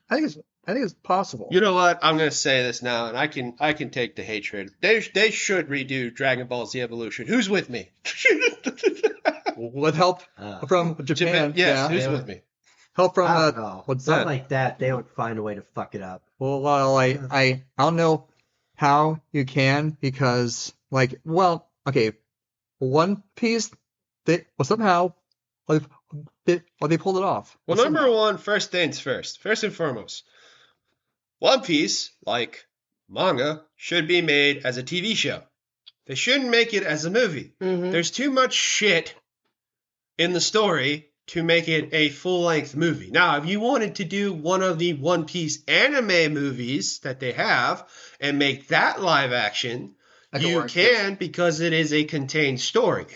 I think it's possible. You know what? I'm gonna say this now, and I can take the hatred. They should redo Dragon Ball Z Evolution. Who's with me? With help from Japan, Yes, yeah. who's with me? Help from I don't know. what's Something that? like that, they would find a way to fuck it up. Well, I don't know how you can because, like, well, okay, One Piece, they somehow they pulled it off. Well, number one, first things first. First and foremost, One Piece, like manga, should be made as a TV show. They shouldn't make it as a movie. Mhm. There's too much shit in the story to make it a full-length movie. Now, if you wanted to do one of the One Piece anime movies that they have and make that live action, That could you work. can because it is a contained story.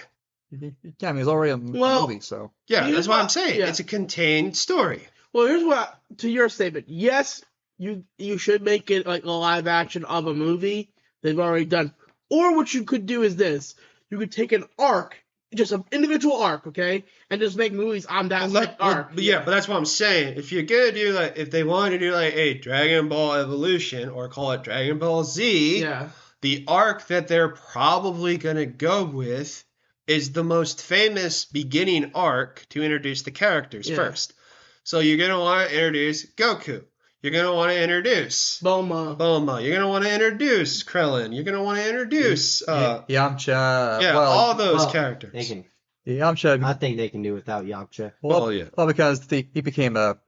Yeah, I mean, it's already a movie, so. Yeah, You that's know what I'm what? saying. Yeah. It's a contained story. Well, here's what to your statement. Yes, you should make it like a live action of a movie they've already done. Or what you could do is this: you could take an arc, just an individual arc, okay, and just make movies on that arc. But that's what I'm saying. If you're gonna do if they want to do a Dragon Ball Evolution or call it Dragon Ball Z, Yeah. the arc that they're probably gonna go with is the most famous beginning arc to introduce the characters Yeah. first. So you're gonna want to introduce Goku. you're going to want to introduce Bulma. You're going to want to introduce Krillin. You're going to want to introduce Yamcha. all those characters. They can. Yamcha. I think they can do without Yamcha. Well, because he became a.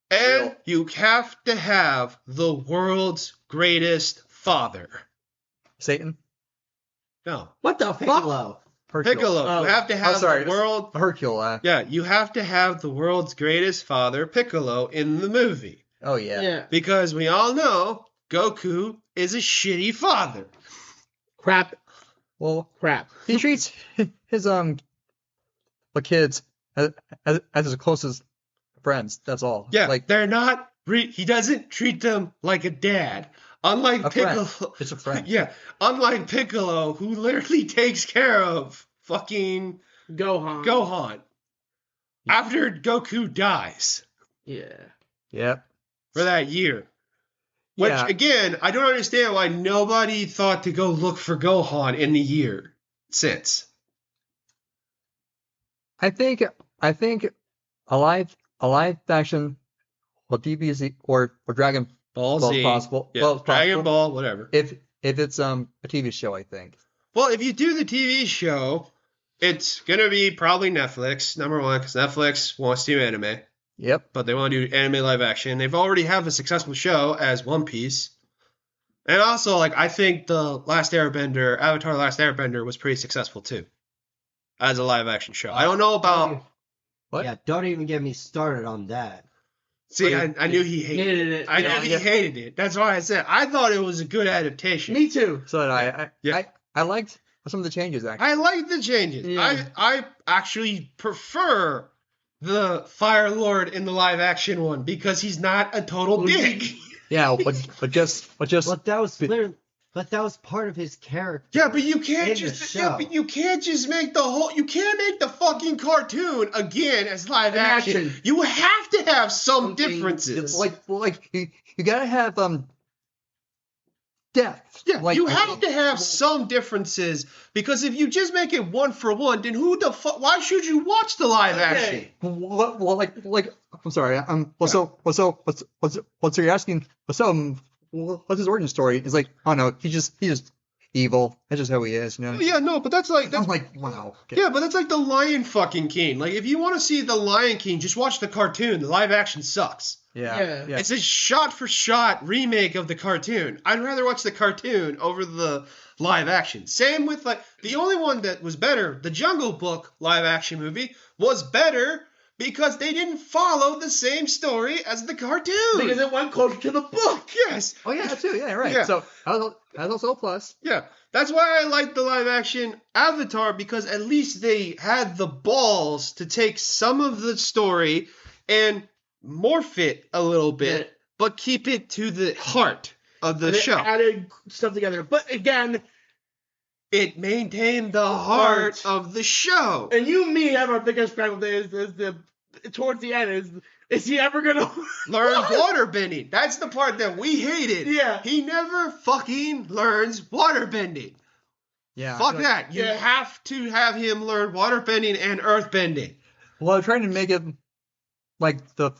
And you have to have the world's greatest father. Satan? No. What the fuck? Piccolo. Piccolo. Oh. You have to have the it's world. Hercule. Yeah, you have to have the world's greatest father, Piccolo, in the movie. Oh, yeah. Yeah. Because we all know Goku is a shitty father. Crap. Well, Crap. he treats his the kids as his closest friends. That's all. Yeah, like they're not. He doesn't treat them like a dad. Unlike a Piccolo. friend. It's a friend. Yeah, unlike Piccolo, who literally takes care of fucking Gohan after Goku dies Yeah. Yep. for that year. Which, Yeah. again, I don't understand why nobody thought to go look for Gohan in the year since. I think a live action or DBZ or Dragon Ball Ball Z. possible. Yeah, Well, Dragon possible. Ball, whatever. If it's a TV show, I think. Well, if you do the TV show, it's going to be probably Netflix, number one, because Netflix wants to do anime, Yep. but they want to do anime live action. They've already have a successful show as One Piece. And also, like, I think the Avatar Last Airbender was pretty successful too, as a live action show. I don't know about... What? Yeah, don't even get me started on that. See, I knew he hated it. it. I knew he hated it. That's why I said I thought it was a good adaptation. Me too. So did Yeah. I liked some of the changes actually. I like the changes. Yeah. I actually prefer the Fire Lord in the live action one because he's not a total dick. Yeah, but just But that was part of his character. Yeah, but you can't In just the show. you can't just make you can't make the fucking cartoon again as live action. Action. You have to have some Something differences. like you gotta have depth. Yeah, Like, you have to have some differences because if you just make it one for one, then who the fuck? Why should you watch the live action? Well, like I'm sorry. So you're asking? What's his origin story? It's like, oh no, he's just evil. That's just how he is, you know. Yeah, no, but that's I'm like, wow. Okay. yeah, but that's like the Lion fucking King. Like, if you want to see the Lion King, just watch the cartoon. The live action sucks. Yeah. It's a shot for shot remake of the cartoon. I'd rather watch the cartoon over the live action. Same with like the only one that was better, the Jungle Book live action movie was better because they didn't follow the same story as the cartoon. Because it went closer to the book. Yes. Oh yeah, too. Yeah, right. Yeah. So that's also a plus. Yeah. That's why I like the live action Avatar because at least they had the balls to take some of the story and morph it a little bit, but keep it to the heart of the And show. They added stuff together. But again, It maintained the heart of the show. and you and me have our biggest problem is the towards the end is he ever gonna Learn waterbending. That's the part that we hated. Yeah. He never fucking learns waterbending. Yeah. Fuck that. You Yeah. have to have him learn waterbending and earthbending. Well, I'm trying to make it like the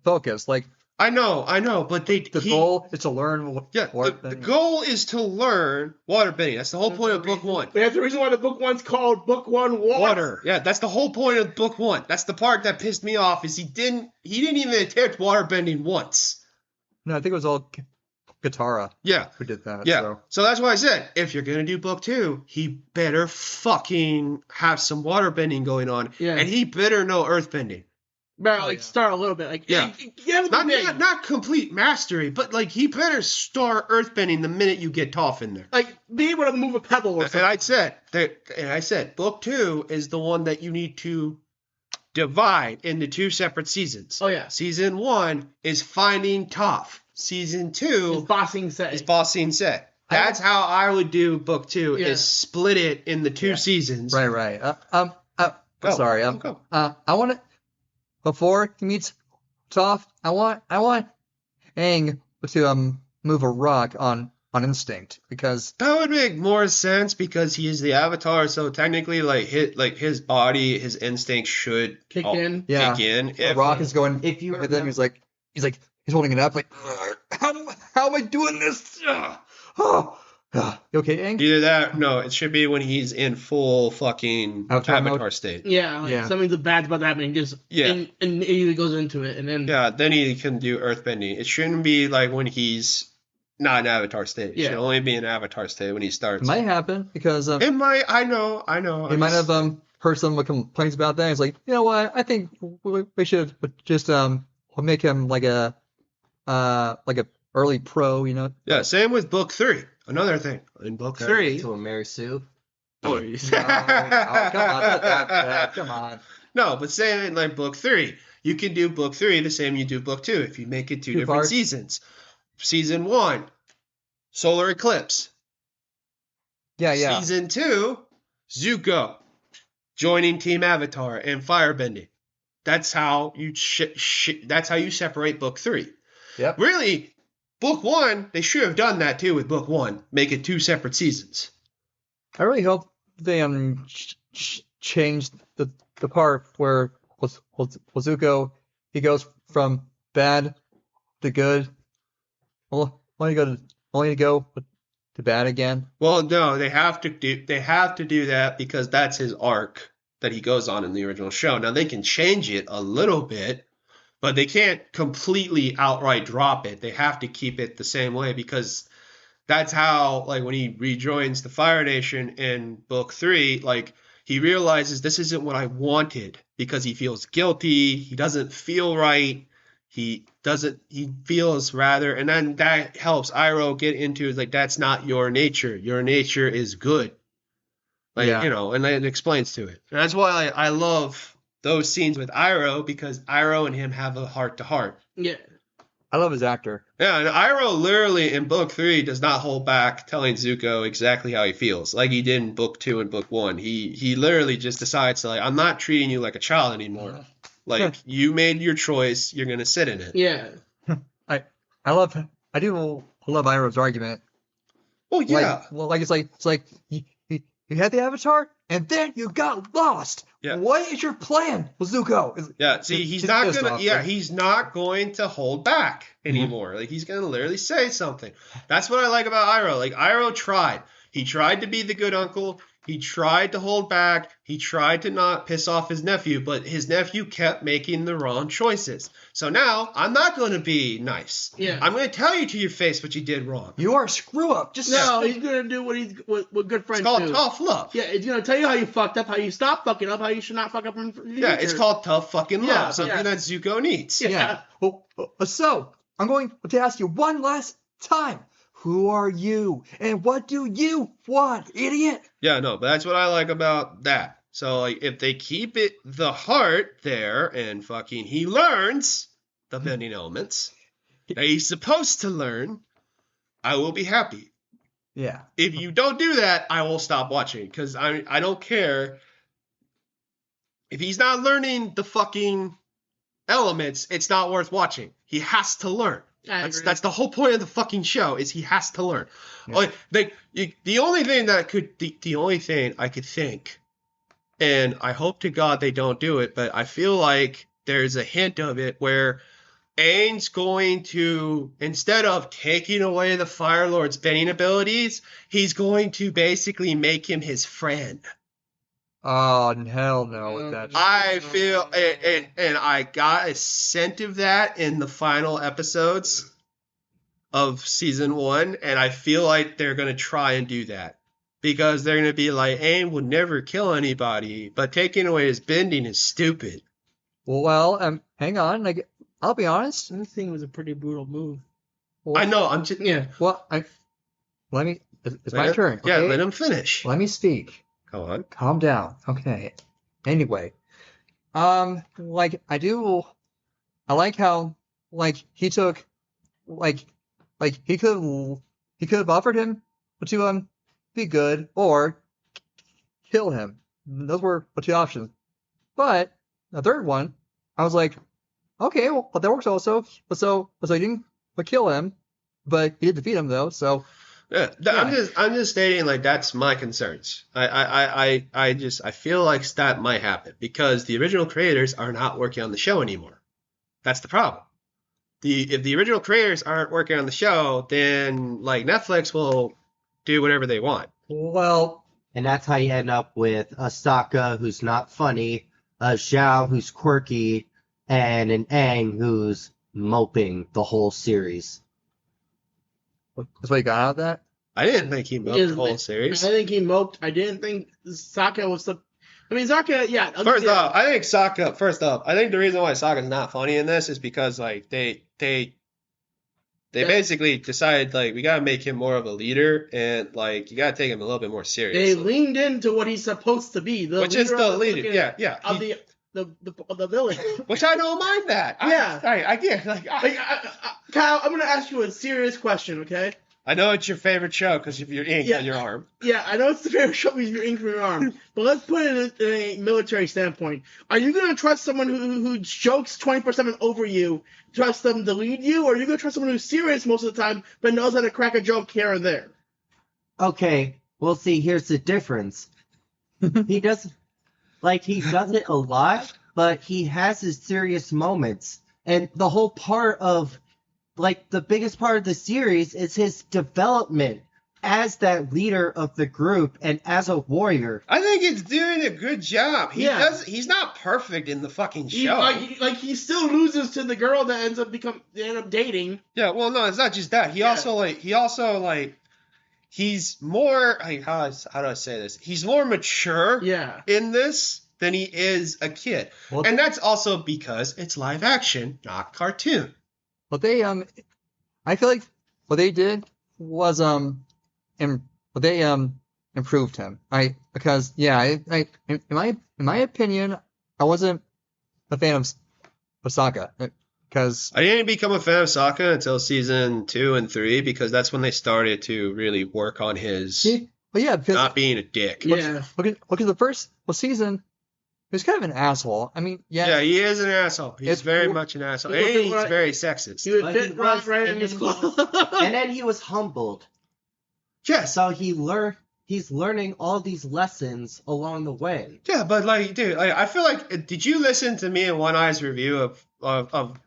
focus, like I know, but the goal is to learn. The goal is to learn waterbending. That's the whole point of book one. But that's the reason why the book one's called Book One Water. Yeah, that's the whole point of book one. That's the part that pissed me off is he didn't even attempt waterbending once. No, I think it was all Katara Yeah. who did that. Yeah. So that's why I said, if you're going to do book two, he better fucking have some waterbending going on. Yeah. And he better know earthbending. But like start a little bit. Like Yeah. Not complete mastery, but like he better start earthbending the minute you get Toph in there. like be able to move a pebble or something. And I said, book two is the one that you need to divide into two separate seasons. Oh yeah. Season one is finding Toph. Season two Is bossing set. is bossing set. That's how I would do book two. Yeah. Is split it in the two seasons. Right. Go. Sorry. Go. I want to before he meets Toph. I want Aang to move a rock on instinct because That would make more sense because he is the Avatar. So technically, his body, his instinct should Kick in. yeah, kick in. a rock is going. If you And then remember, he's like he's holding it up like, how am I doing this? Oh, you okay, Aang? Either that, no, it should be when he's in full fucking Avatar Avatar mode? state. Yeah, like Yeah. something's bad's about to happen. Just and immediately goes into it, and then Yeah, then he can do earthbending. It shouldn't be like when he's not in Avatar state. It should only be in Avatar state when he starts. It might happen because It might. I know. he might have heard some complaints about that. He's like, you know what? I think we should just make him like a early pro. You know? Yeah. Same with book 3. Another thing in book 3. To a Mary Sue. Oh, come on, come on. No, but say in like book 3, you can do book 3 the same you do book 2 if you make it two different parts. seasons. Season 1, solar eclipse. Yeah. Season 2, Zuko joining Team Avatar and firebending. That's how you that's how you separate book 3. Yep. Really, book 1, they should have done that too with book 1. Make it 2 separate seasons. I really hope they change the part where Zuko he goes from bad to good. Well, only to go to bad again. Well, no, they have to do that because that's his arc that he goes on in the original show. Now they can change it a little bit, but they can't completely outright drop it. They have to keep it the same way because that's how, like, when he rejoins the Fire Nation in book 3, like, he realizes this isn't what I wanted because he feels guilty. He doesn't feel right. He feels rather, and then that helps Iroh get into, like, that's not your nature. Your nature is good. Like, you know, and it explains to it. And that's why I love those scenes with Iroh because Iroh and him have a heart-to-heart. yeah. I love his actor. Yeah, and Iroh literally in book 3 does not hold back telling Zuko exactly how he feels, like he did in book 2 and book 1. He literally just decides to, like, I'm not treating you like a child anymore. Like, you made your choice, you're gonna sit in it. Yeah. I love Iroh's argument. Oh yeah. It's like you had the Avatar and then you got lost. Yeah. What is your plan, Zuko? Yeah, see, he's not going to hold back anymore. Like, he's gonna literally say something. That's what I like about Iroh. Like, Iroh tried. He tried to be the good uncle. He tried to hold back. He tried to not piss off his nephew, but his nephew kept making the wrong choices. So now I'm not going to be nice. Yeah. I'm going to tell you to your face what you did wrong. You are a screw up. Just No, he's gonna do what good friends do. It's called tough love. Yeah, it's gonna tell you how you fucked up, how you stop fucking up, how you should not fuck up in the future. Yeah, it's called tough fucking love. Yeah, Something that Zuko needs. Yeah. Well, so I'm going to ask you one last time. Who are you? And what do you want, idiot? Yeah, no, but that's what I like about that. So, like, if they keep it the heart there and fucking he learns the bending elements that he's supposed to learn, I will be happy. Yeah. If you don't do that, I will stop watching because I don't care. If he's not learning the fucking elements, it's not worth watching. He has to learn. That's the whole point of the fucking show is he has to learn. Yeah. The only thing I could think, and I hope to God they don't do it, but I feel like there's a hint of it where Aang's going to, instead of taking away the Fire Lord's bending abilities, he's going to basically make him his friend. Oh, hell no. I feel, and I got a scent of that in the final episodes of season 1, and I feel like they're going to try and do that. Because they're going to be like, Aang would never kill anybody, but taking away his bending is stupid. Well, hang on. I'll be honest. This thing was a pretty brutal move. Well, I know, I'm just... Yeah. Well, it's my turn. Okay? Yeah, let him finish. Let me speak. Go on. Calm down. Okay. Anyway, I like how, he took, he could have offered him to be good or kill him. Those were the 2 options. But the third one, I was like, okay, well, that works also. So he didn't kill him, but he did defeat him though. So. Yeah, I'm just stating, like, that's my concerns. I feel like that might happen because the original creators are not working on the show anymore. That's the problem. if the original creators aren't working on the show, then like Netflix will do whatever they want. Well, And that's how you end up with a Sokka who's not funny, a Zhao who's quirky, and an Aang who's moping the whole series. that's what you got out of that? I didn't think he milked the whole series. I think he moped. I didn't think Sokka was the. I mean, Sokka, yeah. First off, I think the reason why Sokka's not funny in this is because like they basically decided like we gotta make him more of a leader and like you gotta take him a little bit more serious. They leaned into what he's supposed to be, which is the leader. Yeah. Of the village. Which I don't mind that. Yeah. I get Kyle, I'm gonna ask you a serious question, okay? I know it's your favorite show because of your ink on your arm. Yeah, I know it's the favorite show because of your ink on your arm. But let's put it in a military standpoint. Are you going to trust someone who jokes 24/7 over you, trust them to lead you, or are you going to trust someone who's serious most of the time but knows how to crack a joke here and there? Okay, well, see, here's the difference. He does it a lot, but he has his serious moments. And the whole part of, like, the biggest part of the series is his development as that leader of the group and as a warrior. I think it's doing a good job. He's not perfect in the fucking show. He still loses to the girl that they end up dating. Yeah, well, no, it's not just that. He's more, like, how do I say this? He's more mature in this than he is a kid. Well, and that's also because it's live action, not cartoon. What they I feel like what they did was improved him. In my opinion, I wasn't a fan of Sokka because I didn't become a fan of Sokka until season 2 and 3 because that's when they started to really work on his not being a dick. Yeah, because the first season. He was kind of an asshole. I mean, yeah, he is an asshole. He's very much an asshole. And he's very sexist. He would fit right in his club. And then he was humbled. Yeah. So he's learning all these lessons along the way. Yeah, but like, dude, I feel like, did you listen to me and One Eye's review of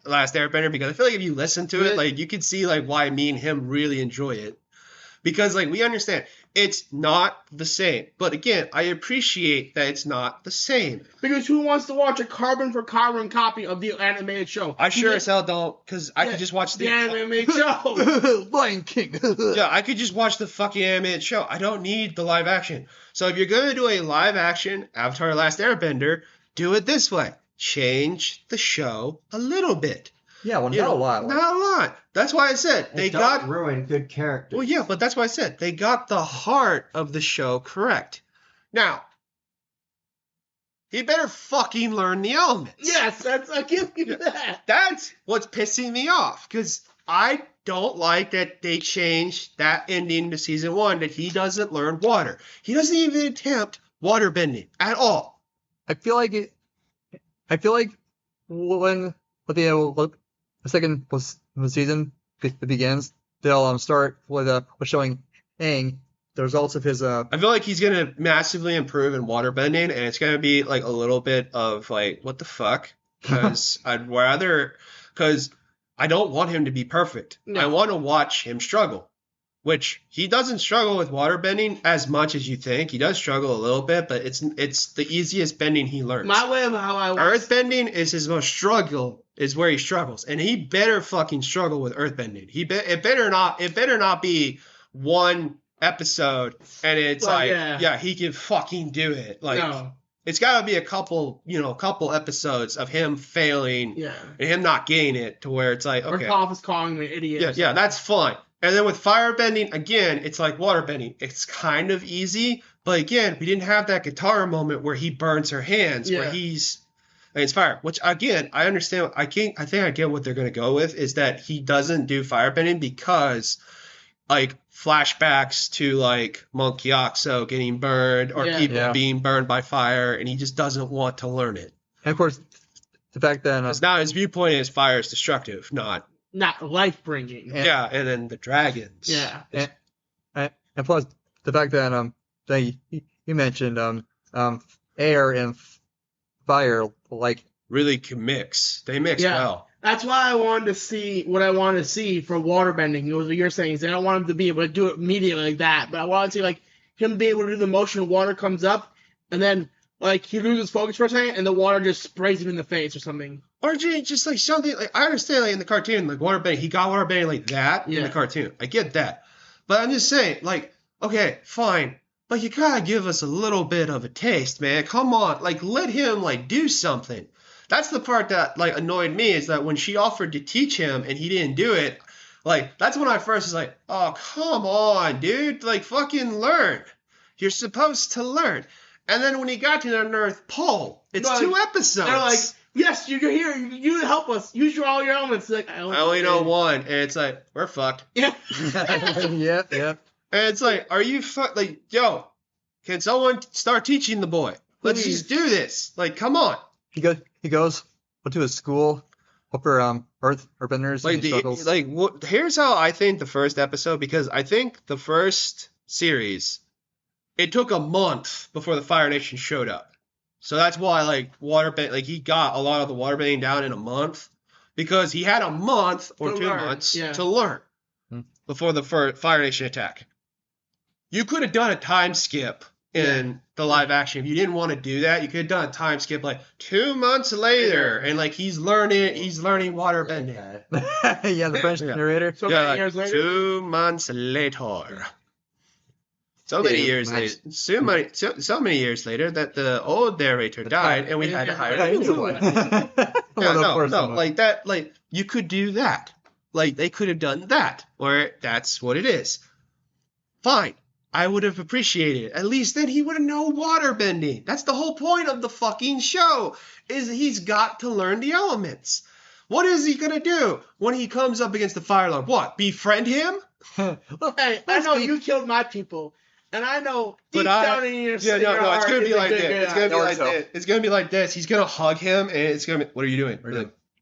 Last Airbender? Because I feel like if you listen to it, like, you can see like why me and him really enjoy it. Because, like, we understand it's not the same. But again, I appreciate that it's not the same. Because who wants to watch a carbon for carbon copy of the animated show? I sure as hell don't, because I could just watch the animated show. Lion King. Yeah, I could just watch the fucking animated show. I don't need the live action. So if you're going to do a live action Avatar Last Airbender, do it this way. Change the show a little bit. Yeah, well, not a lot. Not a lot. That's why I said they got ruin good characters. Well, yeah, but that's why I said they got the heart of the show correct. Now, he better fucking learn the elements. Yes, I give you that. That's what's pissing me off because I don't like that they changed that ending to season 1 that he doesn't learn water. He doesn't even attempt water bending at all. I feel like when the second season begins, they'll start with showing Aang the results of his. I feel like he's gonna massively improve in waterbending, and it's gonna be like a little bit of like, what the fuck? Because I don't want him to be perfect. No. I want to watch him struggle, which he doesn't struggle with waterbending as much as you think. He does struggle a little bit, but it's the easiest bending he learns. My way of how I earthbending is his most struggle. Is where he struggles, and he better fucking struggle with earthbending. It better not be one episode, and it's he can fucking do it. Like, no. It's got to be a couple episodes of him failing, and him not getting it to where it's like, okay, or Toph is calling me an idiot. Yeah, that's fine. And then with firebending, again, it's like waterbending. It's kind of easy, but again, we didn't have that guitar moment where he burns her hands, where he's. It's fire, which again, I understand. I think I get what they're going to go with is that he doesn't do firebending because, like, flashbacks to like Monkey Oxo getting burned or people being burned by fire, and he just doesn't want to learn it. And of course, the fact that now his viewpoint is fire is destructive, not life bringing. Yeah, and then the dragons. Yeah, and plus the fact that you mentioned air and fire like really can mix. They mix well. That's why I wanted to see what I wanted to see for waterbending. It was what you're saying. Is I don't want him to be able to do it immediately like that, but I wanted to see like him be able to do the motion. Water comes up, and then like he loses focus for a second, and the water just sprays him in the face or something. Or just like something like I understand like in the cartoon, like waterbending, he got waterbending like that in the cartoon. I get that. But I'm just saying, like, okay, fine. But you gotta give us a little bit of a taste, man. Come on. Like let him like do something. That's the part that like annoyed me is that when she offered to teach him and he didn't do it, like that's when I first was like, oh come on, dude. Like fucking learn. You're supposed to learn. And then when he got to the North Pole, it's 2 episodes. They're like, yes, you're here. You help us. Use all your elements. Like, I only know one, and it's like we're fucked. Yeah. Yep. And it's like, are you like, yo? Can someone start teaching the boy? Let's just do this. Like, come on. He goes to his school for earthbenders. Like here's how I think the first episode, because I think the first series, it took a month before the Fire Nation showed up. So that's why like he got a lot of the waterbending down in a month, because he had a month or 2 months to learn before the Fire Nation attack. You could have done a time skip in the live action. If you didn't want to do that, you could have done a time skip like 2 months later, and like he's learning waterbending. Yeah, the French narrator. So many years later. 2 months later. So many years later. So many years later that the old narrator died, and we had to hire a new one. Like that. Like you could do that. Like they could have done that, or that's what it is. Fine. I would have appreciated it. At least then he would have known waterbending. That's the whole point of the fucking show, is he's got to learn the elements. What is he going to do when he comes up against the Fire Lord? What, befriend him? Hey, I know you killed my people, and I know deep down in your heart, it's going to be like this. It's going to be like this. He's going to hug him, and it's going to be, what are you doing?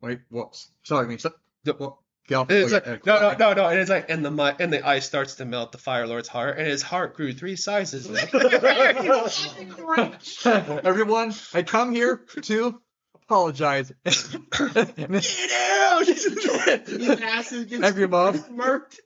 Wait, what? Sorry, what? And it's like, no. And it's like, and the ice starts to melt the Fire Lord's heart, and his heart grew 3 sizes. Everyone, I come here to apologize. Get out! Every mom murked.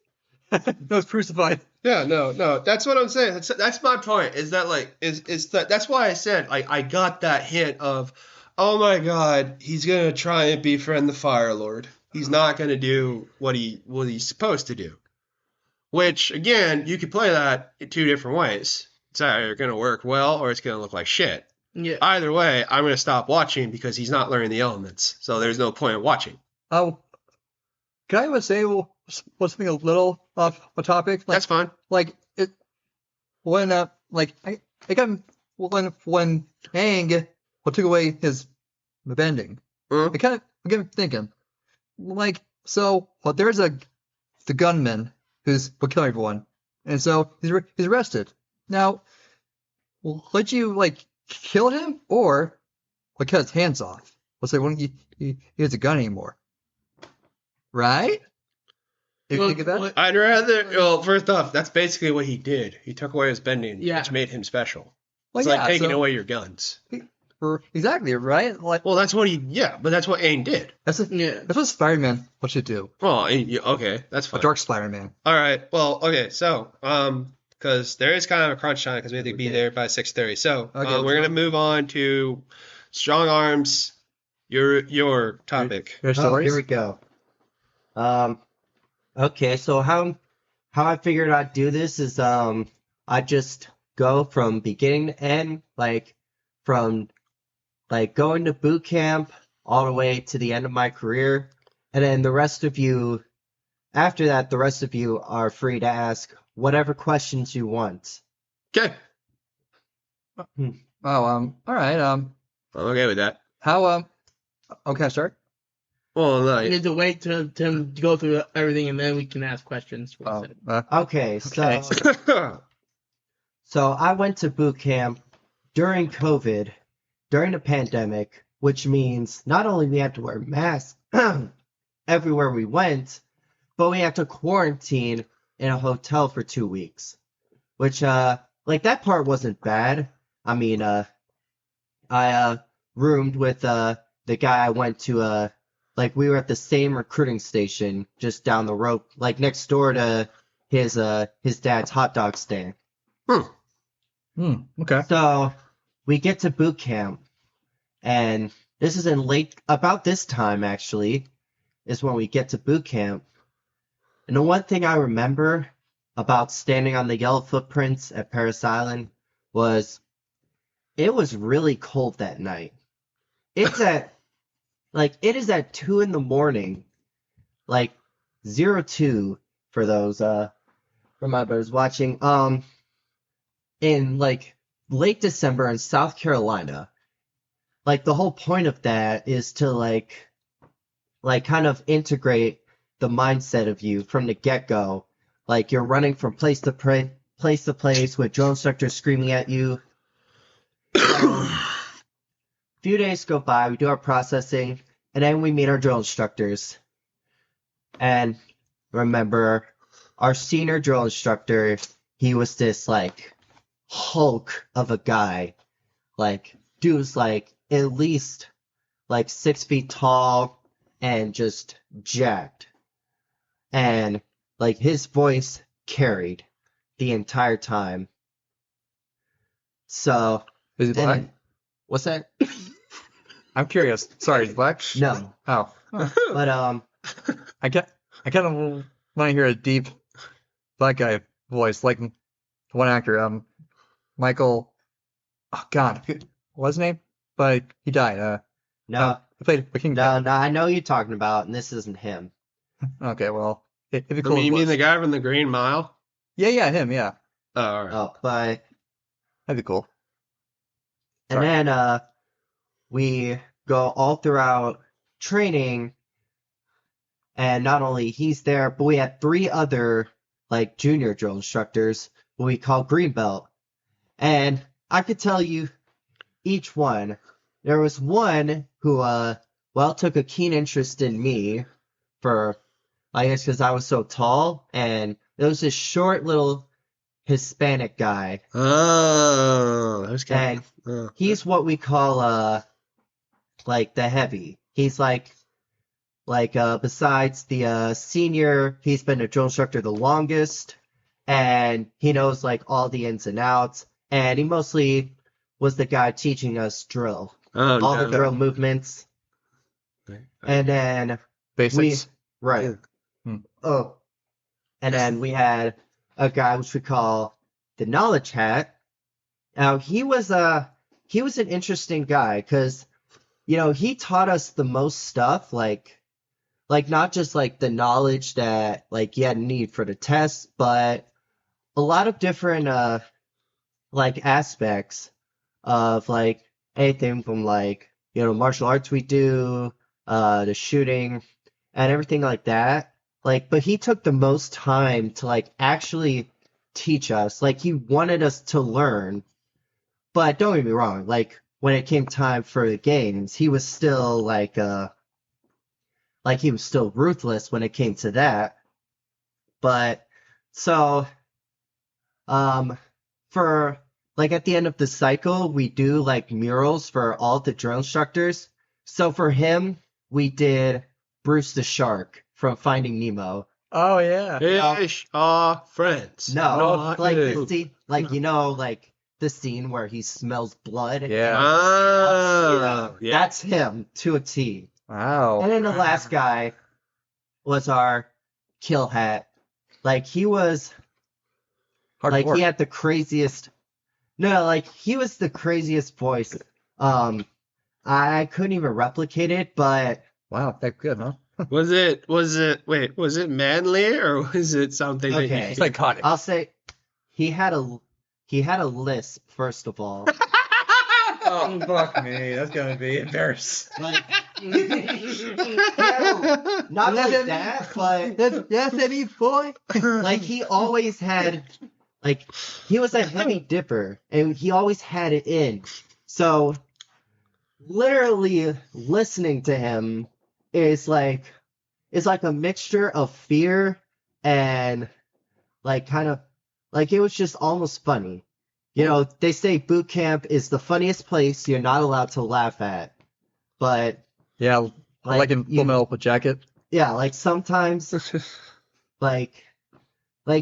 No, it's crucified. Yeah, no. That's what I'm saying. That's my point. Is that like that's why I said like I got that hint of, oh my god, he's gonna try and befriend the Fire Lord. He's not going to do what he's supposed to do. Which, again, you could play that in 2 different ways. It's either going to work well or it's going to look like shit. Yeah. Either way, I'm going to stop watching because he's not learning the elements. So there's no point in watching. Can I say something a little off a topic? Like, that's fine. Like, when Aang took away his bending, I kind of get thinking, like, so, well, there's the gunman who's will kill everyone, and so he's arrested. Now, would you like kill him or like cut his hands off? Let's say when he has a gun anymore, right? You think of that? I'd rather. Well, first off, that's basically what he did. He took away his bending, which made him special. It's like taking away your guns. Exactly, right? Like, well, that's what but that's what Aang did. That's what Spider-Man should do. Well, okay, that's fine. A dark Spider-Man. All right. Well, okay. So, because there is kind of a crunch time because we have to be there by 6:30. So, we're gonna move on to strong arms. Your topic. Here we go. Okay. So how I figured I'd do this is I just go from beginning to end, like from like going to boot camp all the way to the end of my career. And then after that, the rest of you are free to ask whatever questions you want. Okay. All right. I'm okay with that. How, okay, start? Well, no. You need to wait to go through everything and then we can ask questions. Okay, so I went to boot camp during COVID, during the pandemic, which means not only we had to wear masks everywhere we went, but we had to quarantine in a hotel for 2 weeks, which, like, that part wasn't bad. I mean, I roomed with the guy I went to like we were at the same recruiting station just down the road, like next door to his dad's hot dog stand. Okay. So we get to boot camp, and this is about this time actually, is when we get to boot camp. And the one thing I remember about standing on the yellow footprints at Paris Island was it was really cold that night. It is at 2 in the morning, like 02 for those for my brothers watching. In like late December in South Carolina. Like the whole point of that is to like kind of integrate the mindset of you from the get-go. Like you're running from place to place with drill instructors screaming at you. Few days go by, we do our processing, and then we meet our drill instructors. And remember, our senior drill instructor, he was this like hulk of a guy. Like, dude was like at least like 6 feet tall and just jacked. And like his voice carried the entire time. So Is he black? what's that? I'm curious. Sorry, he's black? No. Oh. But I kind of want to hear a deep black guy voice, like one actor, Michael. Oh God, what's his name? But he died. no, He played the King. no, I know who you're talking about, and this isn't him. Okay, well, it'd be I cool. mean, if you it mean was. the guy from the Green Mile? Yeah, him. Yeah, Oh, all right. Oh, but that'd be cool. and then we go all throughout training, and not only he's there, but we had 3 other like junior drill instructors, what we call Greenbelt. And I could tell you each one. There was one who took a keen interest in me for, I guess, because I was so tall, and there was this short little Hispanic guy. Oh, that was kind And he's what we call like the heavy. He's like besides the senior, he's been a drill instructor the longest, and he knows like all the ins and outs, and he mostly was the guy teaching us drill, all the drill movements. And then Basics. right. Hmm. Oh, and then we had a guy which we call the knowledge hat. Now he was an interesting guy because he taught us the most stuff, like not just like the knowledge that like you had need for the test, but a lot of different like aspects of like anything from like martial arts we do, the shooting and everything like that. Like, but he took the most time to like actually teach us. Like he wanted us to learn. But don't get me wrong, like when it came time for the games, he was still like he was still ruthless when it came to that. But so for like at the end of the cycle, we do like murals for all the drill instructors. So for him, we did Bruce the Shark from Finding Nemo. Oh yeah. Fish are friends. No, like hey. the scene, like like the scene where he smells blood. Yeah. Oh, yeah. That's him to a T. Wow. And then the last guy was our kill hat. Like he was like Hardcore. he had the craziest. No, like he was the craziest voice. I couldn't even replicate it, but Wow, that good, huh? Was it manly or was it something that Okay. It's psychotic. I'll say he had a lisp first of all. Oh fuck me, that's gonna be embarrassing. Like, not like that, but That's Eddie boy. like he always had, like he was a heavy dipper, and he always had it in. So literally listening to him is like a mixture of fear and like kind of like it was just almost funny. They say boot camp is the funniest place you're not allowed to laugh at, but Yeah, Like in Full Metal Jacket. Yeah, like sometimes, like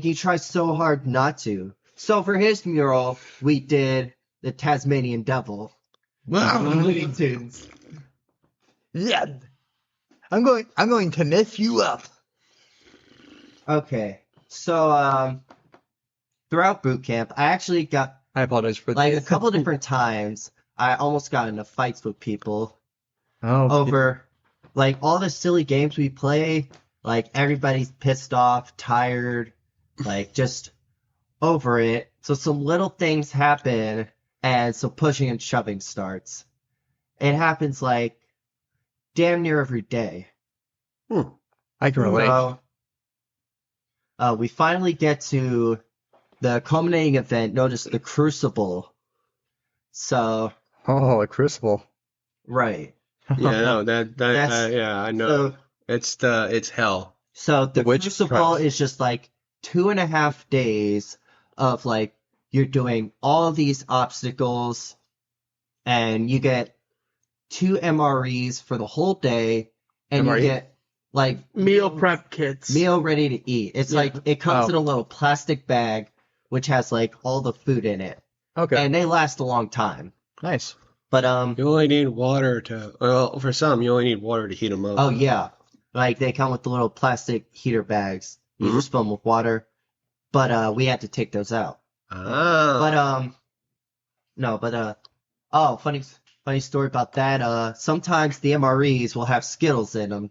he tries so hard not to. So for his mural, we did the Tasmanian Devil. Looney Tunes. Yeah. I'm going to mess you up. Okay, so throughout boot camp, I actually got I apologize for like a couple different times. I almost got into fights with people Oh, over like all the silly games we play. Like everybody's pissed off, tired, like just over it. So some little things happen, and some pushing and shoving starts. It happens like damn near every day. I can relate. So, we finally get to the culminating event known as the Crucible. So, Oh, a crucible. right. Yeah, no, That's- yeah, I know. So, It's hell. so the Witch Crucible trials. is just like 2.5 days of like you're doing all of these obstacles, and you get 2 MREs for the whole day, and MRE? you get like Meal prep kits. meal ready to eat. It's Yeah. like it comes Oh. in a little plastic bag which has like all the food in it, Okay. and they last a long time. Nice. But You only need water to. Well, for some, you only need water to heat them up. oh yeah, like they come with the little plastic heater bags. You Mhm. just fill them with water. But we had to take those out. Ah. But no, but oh, funny story about that. Sometimes the MREs will have Skittles in them,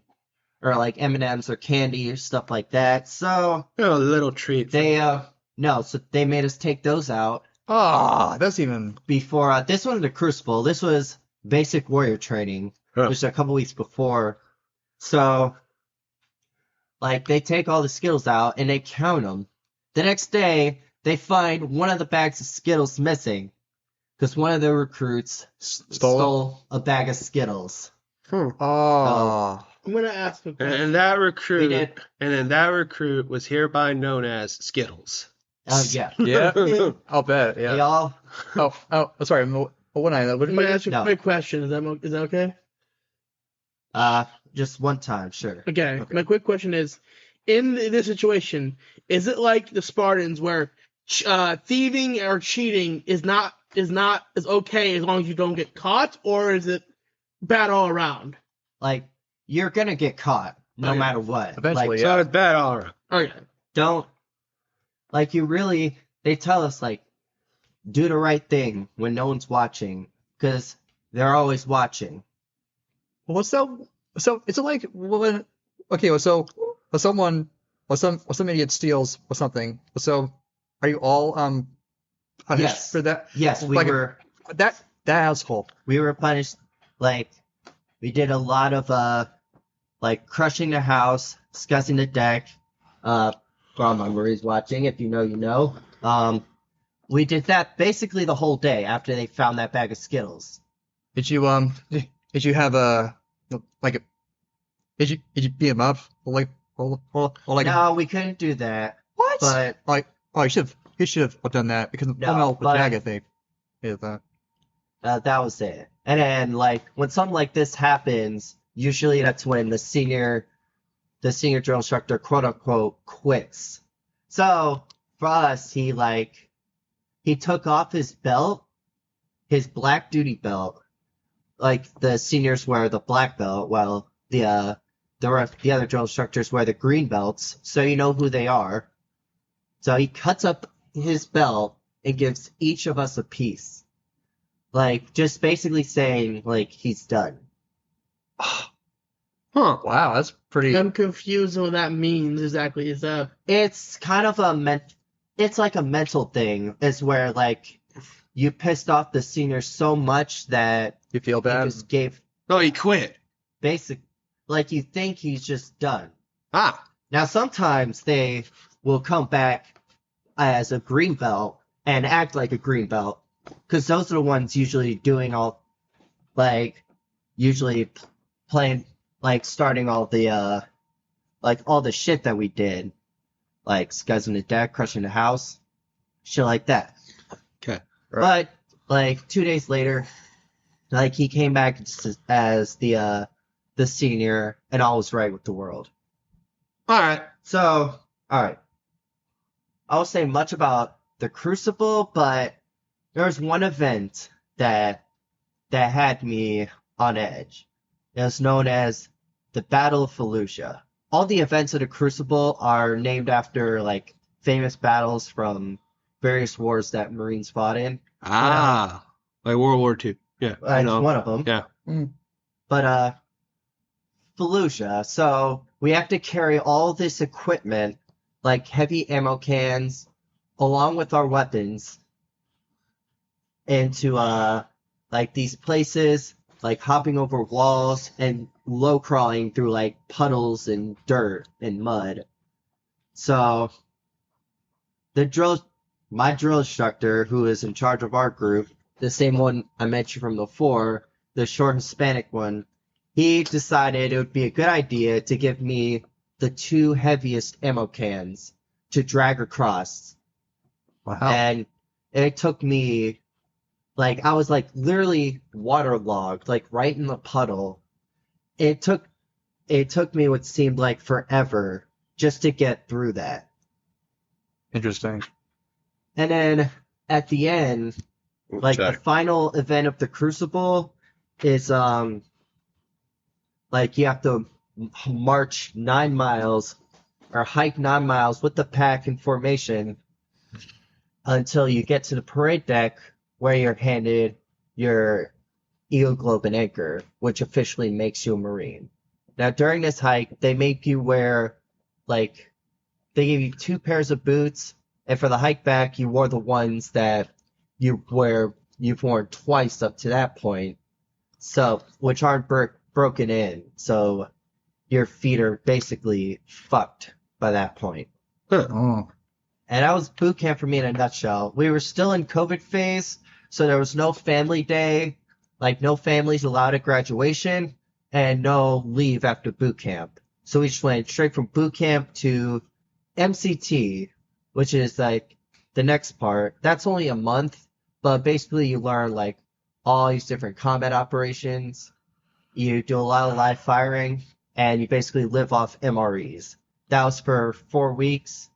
or like M&Ms or candy or stuff like that. So A little treat. so they made us take those out Ah, that's even. before. This wasn't the Crucible. This was basic warrior training, Huh. which is a couple weeks before. So, like, they take all the Skittles out and they count them. The next day, they find one of the bags of Skittles missing because one of the recruits stole a bag of Skittles. Oh. I'm gonna ask a question. And that We recruit, did. and then that recruit was hereby known as Skittles. Yeah. Yeah. I'll bet. They Yeah. all. Sorry. What I I'm gonna ask you a No. quick question. Is that okay? Just one time, sure. Okay. Okay. My quick question is, in this situation, is it like the Spartans where thieving or cheating is okay as long as you don't get caught, or is it bad all around? Like, you're gonna get caught no Okay. matter what. Eventually, Like, So it's bad all around. Okay. don't. Like, they tell us, like, do the right thing when no one's watching, because they're always watching. Well, so it's like when some idiot steals or something. So are you all punished Yes. for that? Yes, Like that asshole. we were punished. Like, we did a lot of, like, crushing the house, scuzzing the deck. Grandma Marie's watching. If you know, you know. We did that basically the whole day after they found that bag of Skittles. Did you have a like did you beat him up or like No, we couldn't do that. what? But Like you should have done that because No, the but- jacket thing is that was it. And then, like, when something like this happens, usually that's when the senior drill instructor, quote unquote, quits. So for us, he took off his belt, his black duty belt. Like, the seniors wear the black belt, while the other drill instructors wear the green belts, so you know who they are. So he cuts up his belt and gives each of us a piece. Like, just basically saying, like, he's done. Huh. wow, that's pretty. I'm confused on what that means exactly. Is that It's kind of it's like a mental thing. It's where, like, you pissed off the seniors so much that You feel you bad? just gave No, he quit. like, you think he's just done. Ah. Now, sometimes they will come back as a green belt and act like a green belt, because those are the ones usually doing all, like, usually playing, like, starting all the, like, all the shit that we did, like, scuzzing the deck, crushing the house, shit like that. Okay. But, like, 2 days later, like, he came back as the the senior, and all was right with the world. All right. So, alright. I won't say much about the Crucible, but there was one event that had me on edge. It was known as the Battle of Fallujah. All the events of the Crucible are named after like famous battles from various wars that Marines fought in. Ah, like World War II. Yeah, It's one of them. Yeah. But Fallujah. So we have to carry all this equipment, like heavy ammo cans, along with our weapons, into like these places, like hopping over walls and low crawling through like puddles and dirt and mud. So my drill instructor, who is in charge of our group, the same one I mentioned from before, the short Hispanic one, he decided it would be a good idea to give me the 2 heaviest ammo cans to drag across. Wow. And it took me, like, I was like literally waterlogged, like right in the puddle. It took me what seemed like forever just to get through that. Interesting. And then at the end, like the final event of the Crucible is like you have to march 9 miles or hike 9 miles with the pack in formation until you get to the parade deck where you're handed your Eagle Globe and Anchor, which officially makes you a Marine. Now during this hike, they make you wear like they give you 2 pairs of boots, and for the hike back, you wore the ones that you've worn twice up to that point, so which aren't broken in. So your feet are basically fucked by that point. Oh. And that was boot camp for me in a nutshell. We were still in COVID phase, so there was no family day, like no families allowed at graduation, and no leave after boot camp. So we just went straight from boot camp to MCT, which is like the next part. That's only a month, but basically you learn like all these different combat operations. You do a lot of live firing, and you basically live off MREs. That was for 4 weeks.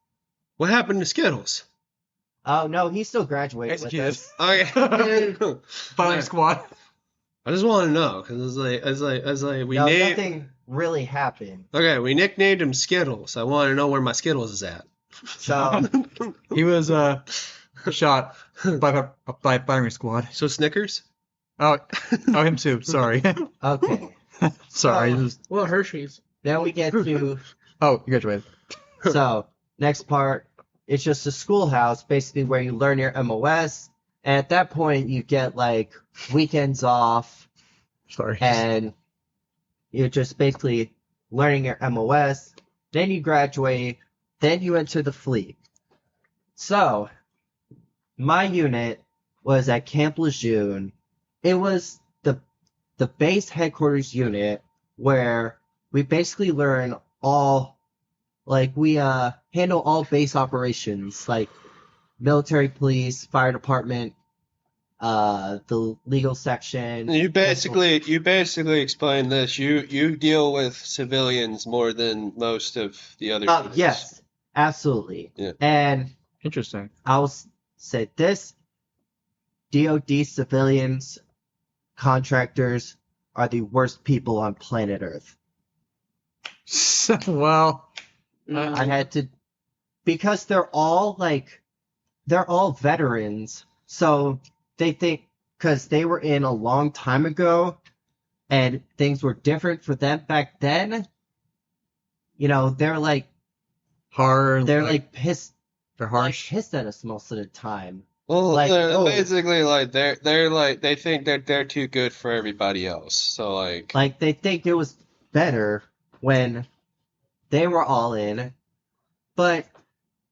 What happened to Skittles? Oh no, he still graduated with us. Okay. Firing squad. I just want to know because it's like we No, named. nothing really happened. Okay, we nicknamed him Skittles. I want to know where my Skittles is at. So He was shot by firing squad. So Snickers. Oh, him too. Sorry. okay. Sorry. Oh. Well, Hershey's. Then we get to Oh, you graduated. so next part. It's just a schoolhouse, basically where you learn your MOS. And at that point, you get like weekends off, Sorry. and you're just basically learning your MOS. Then you graduate. Then you enter the fleet. So my unit was at Camp Lejeune. It was the base headquarters unit where we basically learn all, like we handle all base operations, like military police, fire department, the legal section. You basically explain this. You deal with civilians more than most of the other. units. Yes, absolutely. Yeah. And Interesting. I'll say this: DoD civilians, contractors are the worst people on planet Earth. Well, I had to, because they're all veterans, so they think, because they were in a long time ago and things were different for them back then, you know, they're like hard. pissed. They're Like harsh. pissed at us most of the time. Well, Like, they're oh. basically like they're like they think that they're too good for everybody else. So like Like, they think it was better when they were all in, but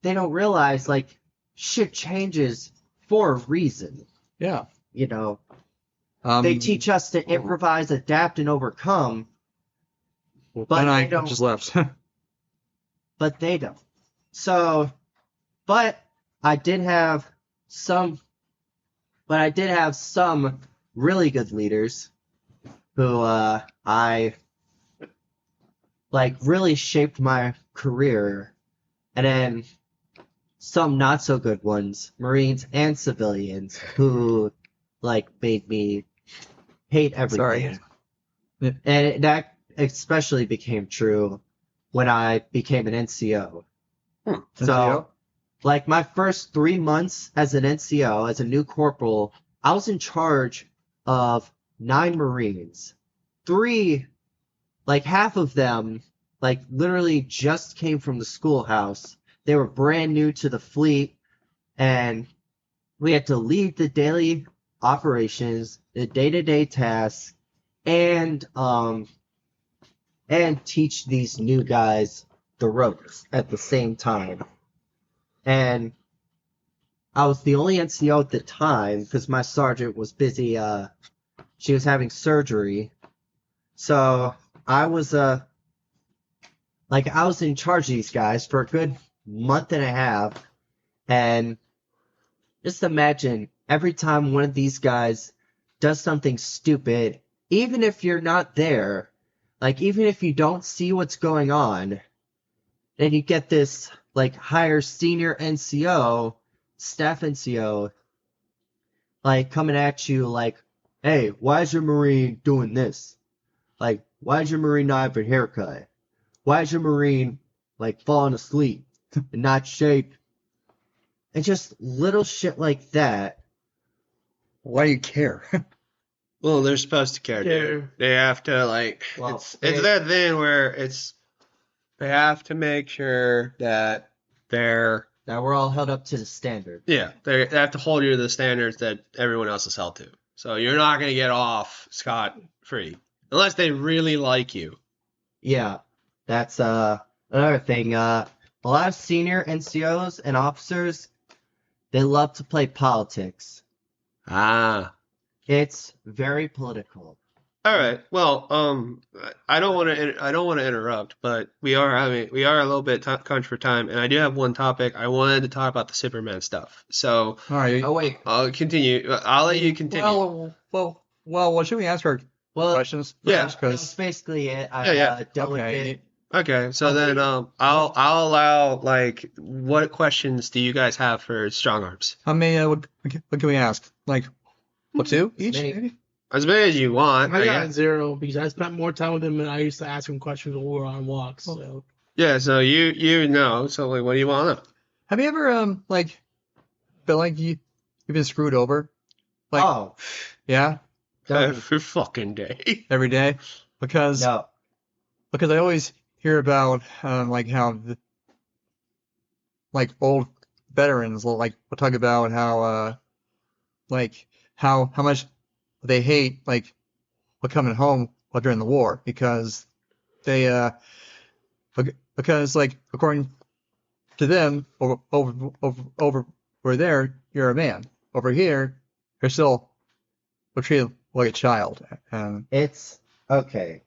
they don't realize, like, shit changes for a reason. Yeah. You know, they teach us to improvise, adapt, and overcome, but and I they don't. just left. But they don't. So, but I did have some really good leaders who I like really shaped my career, and then some not so good ones, Marines and civilians, who like made me hate Sorry. everything. And that especially became true when I became an NCO. So, NCO? like my first 3 months as an NCO, as a new corporal, I was in charge of 9 Marines. Three, like half of them, like literally just came from the schoolhouse. They were brand new to the fleet, and we had to lead the daily operations, the day-to-day tasks, and teach these new guys the ropes at the same time. And I was the only NCO at the time because my sergeant was busy. She was having surgery, so I was I was in charge of these guys for a good month and a half, and just imagine every time one of these guys does something stupid, even if you're not there, like even if you don't see what's going on, then you get this like higher senior NCO, staff NCO, like coming at you like, hey, why is your Marine doing this? Like, why is your Marine not have a haircut? Why is your Marine like falling asleep and not shaved? And just little shit like that. Why do you care? Well, they're supposed to care, Yeah. dude. They have to Well, it's that thing where they have to make sure that they're Now we're all held up to the standard. they have to hold you to the standards that everyone else is held to. So you're not gonna get off scot free unless they really like you. Yeah, that's another thing. A lot of senior NCOs and officers, they love to play politics. Ah. It's very political. All right. Well, I don't want to interrupt, but we are a little bit crunch for time, and I do have one topic. I wanted to talk about the Superman stuff. So All right. Oh wait, I'll continue. I'll let you continue. Well, should we answer well, questions? Yeah. that's Because basically it. I Yeah. dealt with okay. it. Okay. So Oh, then wait. I'll allow like what questions do you guys have for strong arms? How many? What can we ask? Like, what, two each? Many. Maybe? As many as you want. I I got guess. 0 because I spent more time with him than I used to ask him questions when we were on walks. So Yeah. So you know. So like, what do you want to know? Have you ever like felt like you've been screwed over? Like, Oh, yeah, Every fucking day. every day? Because no. I always hear about like how like old veterans like will talk about how like how much they hate like coming home while during the war because they because like according to them over there you're a man, over here you're still treated like a child. It's okay.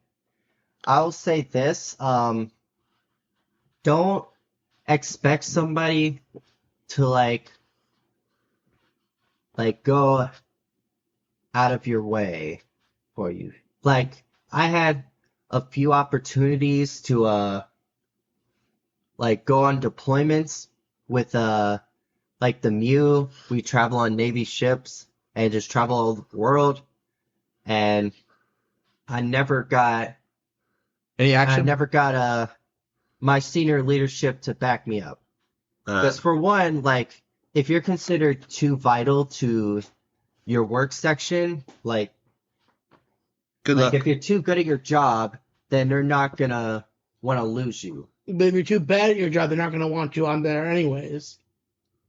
I'll say this. Don't expect somebody to like go out of your way for you. Like I had a few opportunities to like go on deployments with like the MEU. We travel on Navy ships and just travel all over the world, and I never got Any action? my senior leadership to back me up. Because for one, like if you're considered too vital to your work section, like Good luck. if you're too good at your job, then they're not gonna want to lose you. but if you're too bad at your job, they're not going to want you on there anyways.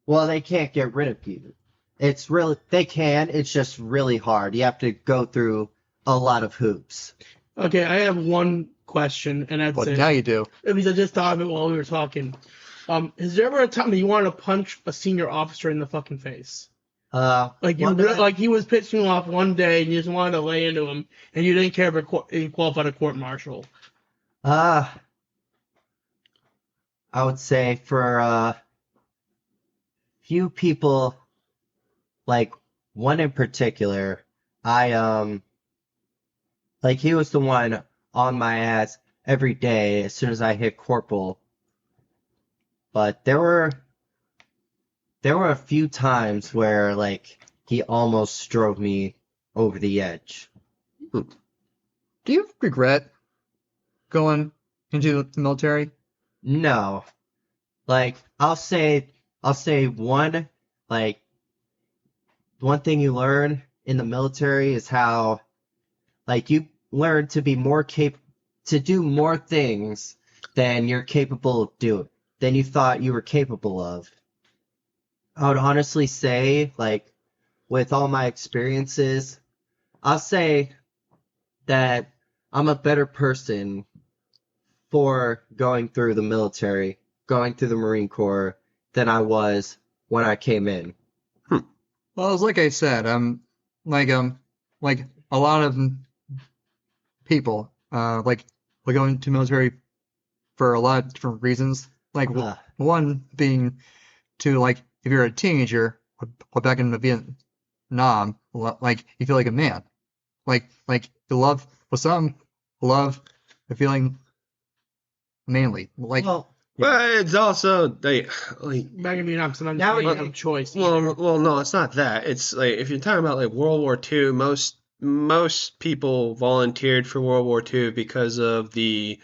Well, they can't get rid of you. They can, it's just really hard. You have to go through a lot of hoops. Okay, I have one question, and that's Well, it. now you do. Because I just thought of it while we were talking. Is there ever a time that you wanted to punch a senior officer in the fucking face? Like like he was pitching off one day, and you just wanted to lay into him, and you didn't care if he qualified a court martial. I would say for few people, like one in particular, I like he was the one on my ass every day as soon as I hit corporal. But there were a few times where like he almost drove me over the edge. Do you regret going into the military? No. Like I'll say one like one thing you learn in the military is how like you learn to be to do more things than you're capable of doing, than you thought you were capable of. I would honestly say, like, with all my experiences, I'll say that I'm a better person for going through the military, going through the Marine Corps, than I was when I came in. Well, it's like I said, like a lot of people, like go into military for a lot of different reasons. Like one being to like if you're a teenager or back in Vietnam, like you feel like a man, like the love for some love the feeling manly, like Well, But it's also like Back in Vietnam, sometimes Now you it- don't have a choice. well, no, it's not that. It's like if you're talking about like World War II, most people volunteered for World War II because of the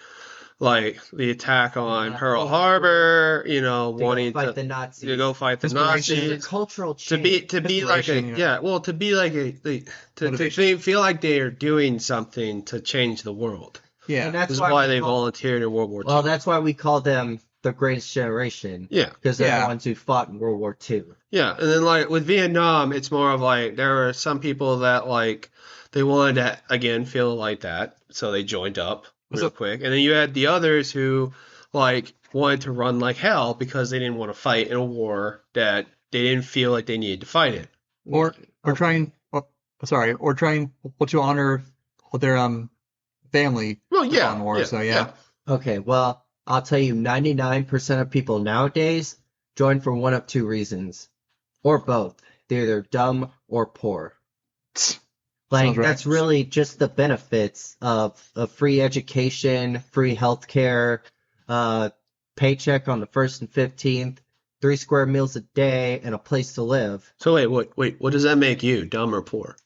attack on Yeah. Pearl Harbor, wanting fight the Nazis. to go fight the Inspiration. It's a Nazis. cultural To change. be like a Inspiration, yeah. to be like to Motivation. feel like they are doing something to change the world. yeah. And that's This is why why we they call- volunteered in World War II. Well, that's why we call them the greatest generation. Yeah. Because they're Yeah. the ones who fought in World War II. Yeah, and then like with Vietnam, it's more of like there are some people that like they wanted to again feel like that, so they joined up real quick, and then you had the others who like wanted to run like hell because they didn't want to fight in a war that they didn't feel like they needed to fight in. Or trying, or trying to honor their family Well, yeah, on war. yeah, So yeah. Okay, well, I'll tell you 99% of people nowadays join for one of two reasons. Or both. They're either dumb or poor. Like, Sounds right. that's really just the benefits of free education, free healthcare, paycheck on the 1st and 15th, 3 square meals a day, and a place to live. So wait, what does that make you, dumb or poor?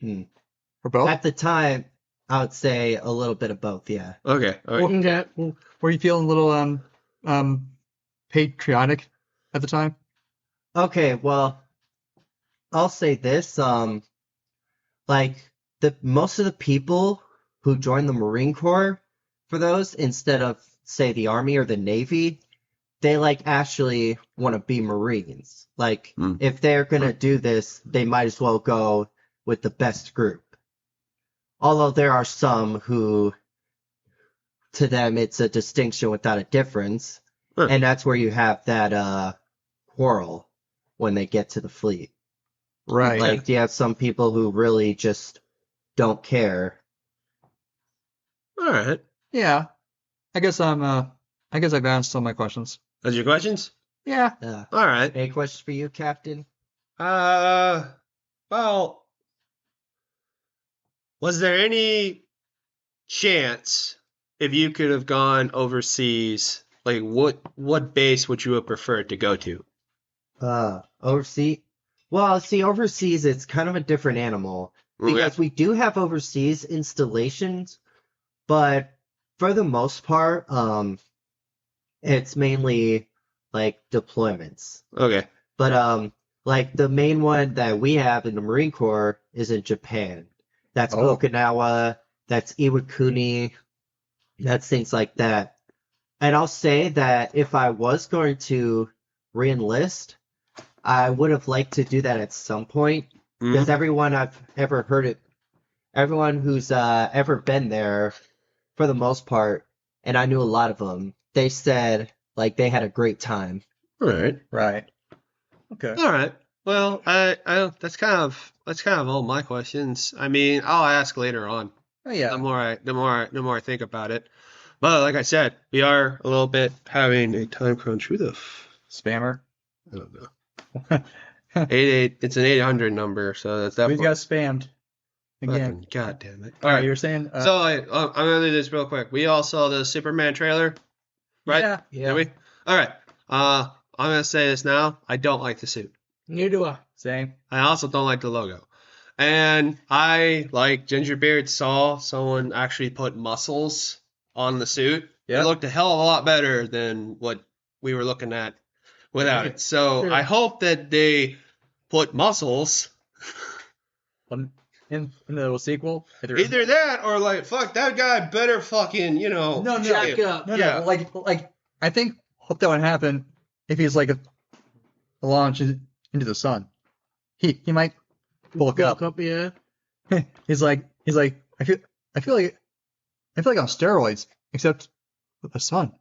For both. At the time, I would say a little bit of both, yeah. Okay, all right. Okay. Were you feeling a little patriotic at the time? Okay, well, I'll say this, like most of the people who join the Marine Corps for those instead of say the Army or the Navy, they like actually want to be Marines. Like if they're gonna do this, they might as well go with the best group. Although there are some who to them it's a distinction without a difference. Huh. And that's where you have that quarrel when they get to the fleet. Right. Like you have some people who really just don't care. All right. Yeah. I guess I've answered all my questions. Those your questions? Yeah. All right. Any questions for you, Captain? Well, was there any chance if you could have gone overseas, like what base would you have preferred to go to? Overseas? Well, see, overseas it's kind of a different animal because we do have overseas installations, but for the most part, it's mainly like deployments. Okay. But like the main one that we have in the Marine Corps is in Japan. That's Okinawa, that's Iwakuni, that's things like that. And I'll say that if I was going to re-enlist, I would have liked to do that at some point because everyone I've ever heard it, everyone who's ever been there, for the most part, and I knew a lot of them, they said like they had a great time. All right. Right. Okay. All right. Well, I that's kind of all my questions. I mean, I'll ask later on. Oh yeah. The more I think about it. But like I said, we are a little bit having a time crunch. Who the Spammer. I don't know. 88. It's an 800 number, so that's We definitely. got spammed. again. Fucking God damn it. All right, you were saying. So I'm gonna do this real quick. We all saw the Superman trailer, right? Yeah. Yeah. Did we? All right. I'm gonna say this now. I don't like the suit. Neither do I. Same. I also don't like the logo. And I, like Gingerbeard, saw someone actually put muscles on the suit. Yeah. It looked a hell of a lot better than what we were looking at without it. So Sure. I hope that they put muscles. In the sequel. Either that or like, fuck, that guy better fucking, No, Jack up. No, Yeah. like I think hope that would happen if he's like a launch into the sun. He might bulk up. Yeah. He's like I feel like on steroids except with the sun.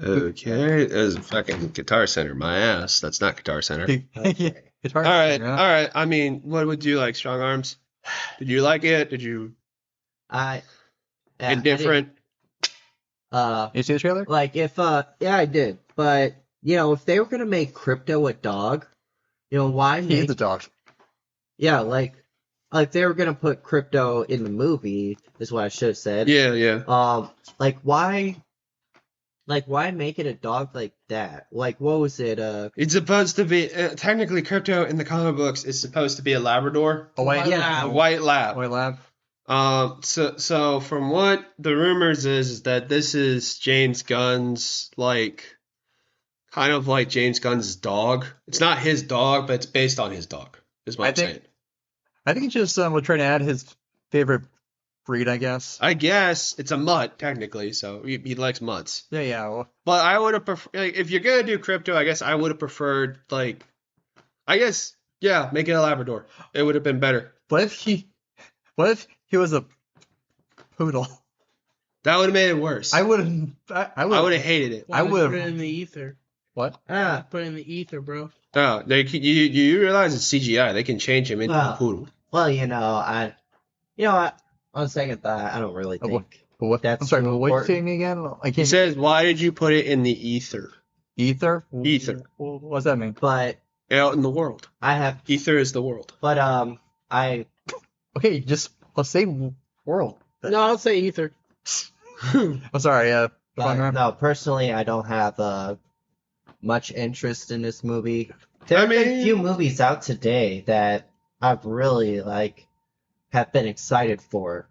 Okay, there's a fucking Guitar Center. My ass. That's not Guitar Center. It's hard. All right, Yeah. all right. I mean, what would you like, Strong Arms? Did you like it? Did you I indifferent? You see the trailer? Like if yeah, I did. But if they were gonna make Crypto a dog, why He is make the dog. yeah, like they were gonna put Crypto in the movie is what I should have said. Yeah, yeah. Why make it a dog like that? Like what was it? It's supposed to be technically Crypto in the comic books is supposed to be a Labrador, A white Yeah. a white lab. white lab. So from what the rumors is that this is James Gunn's kind of like James Gunn's dog. It's not his dog, but it's based on his dog. Is what I I'm think- saying. I think he just would try to add his favorite breed, I guess. I guess it's a mutt technically, so he likes mutts. Yeah. Well, But I would have preferred, if you're gonna do Crypto, I guess I would have preferred make it a Labrador. It would have been better. what if he was a poodle? That would have made it worse. I would have. I would have hated it. Why I would would've- put it in the ether. What? Put it in the ether, bro. No, you realize it's CGI. They can change him into a Wow. poodle. Well, on second thought, I don't really Oh, what- think What? That's I'm sorry. too What you important. saying again? I He can't. says, "Why did you put it in the ether? Ether. Ether. What does that mean? but Out in the world. I have Ether is the world." but I Okay, let's say world. No, I'll say ether. I'm sorry. but, no, personally I don't have much interest in this movie. There have been a few movies out today that I've really have been excited for.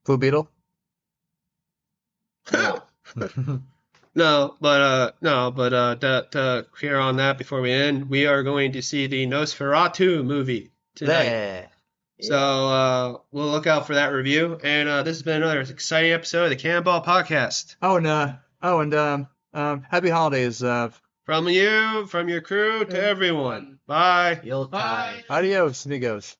Blue Beetle. No. To clear on that before we end, we are going to see the Nosferatu movie tonight. There. So we'll look out for that review. And this has been another exciting episode of the Cannonball Podcast. Happy holidays. From you, from your crew, to everyone. Bye. You'll die. Bye. Adios, amigos.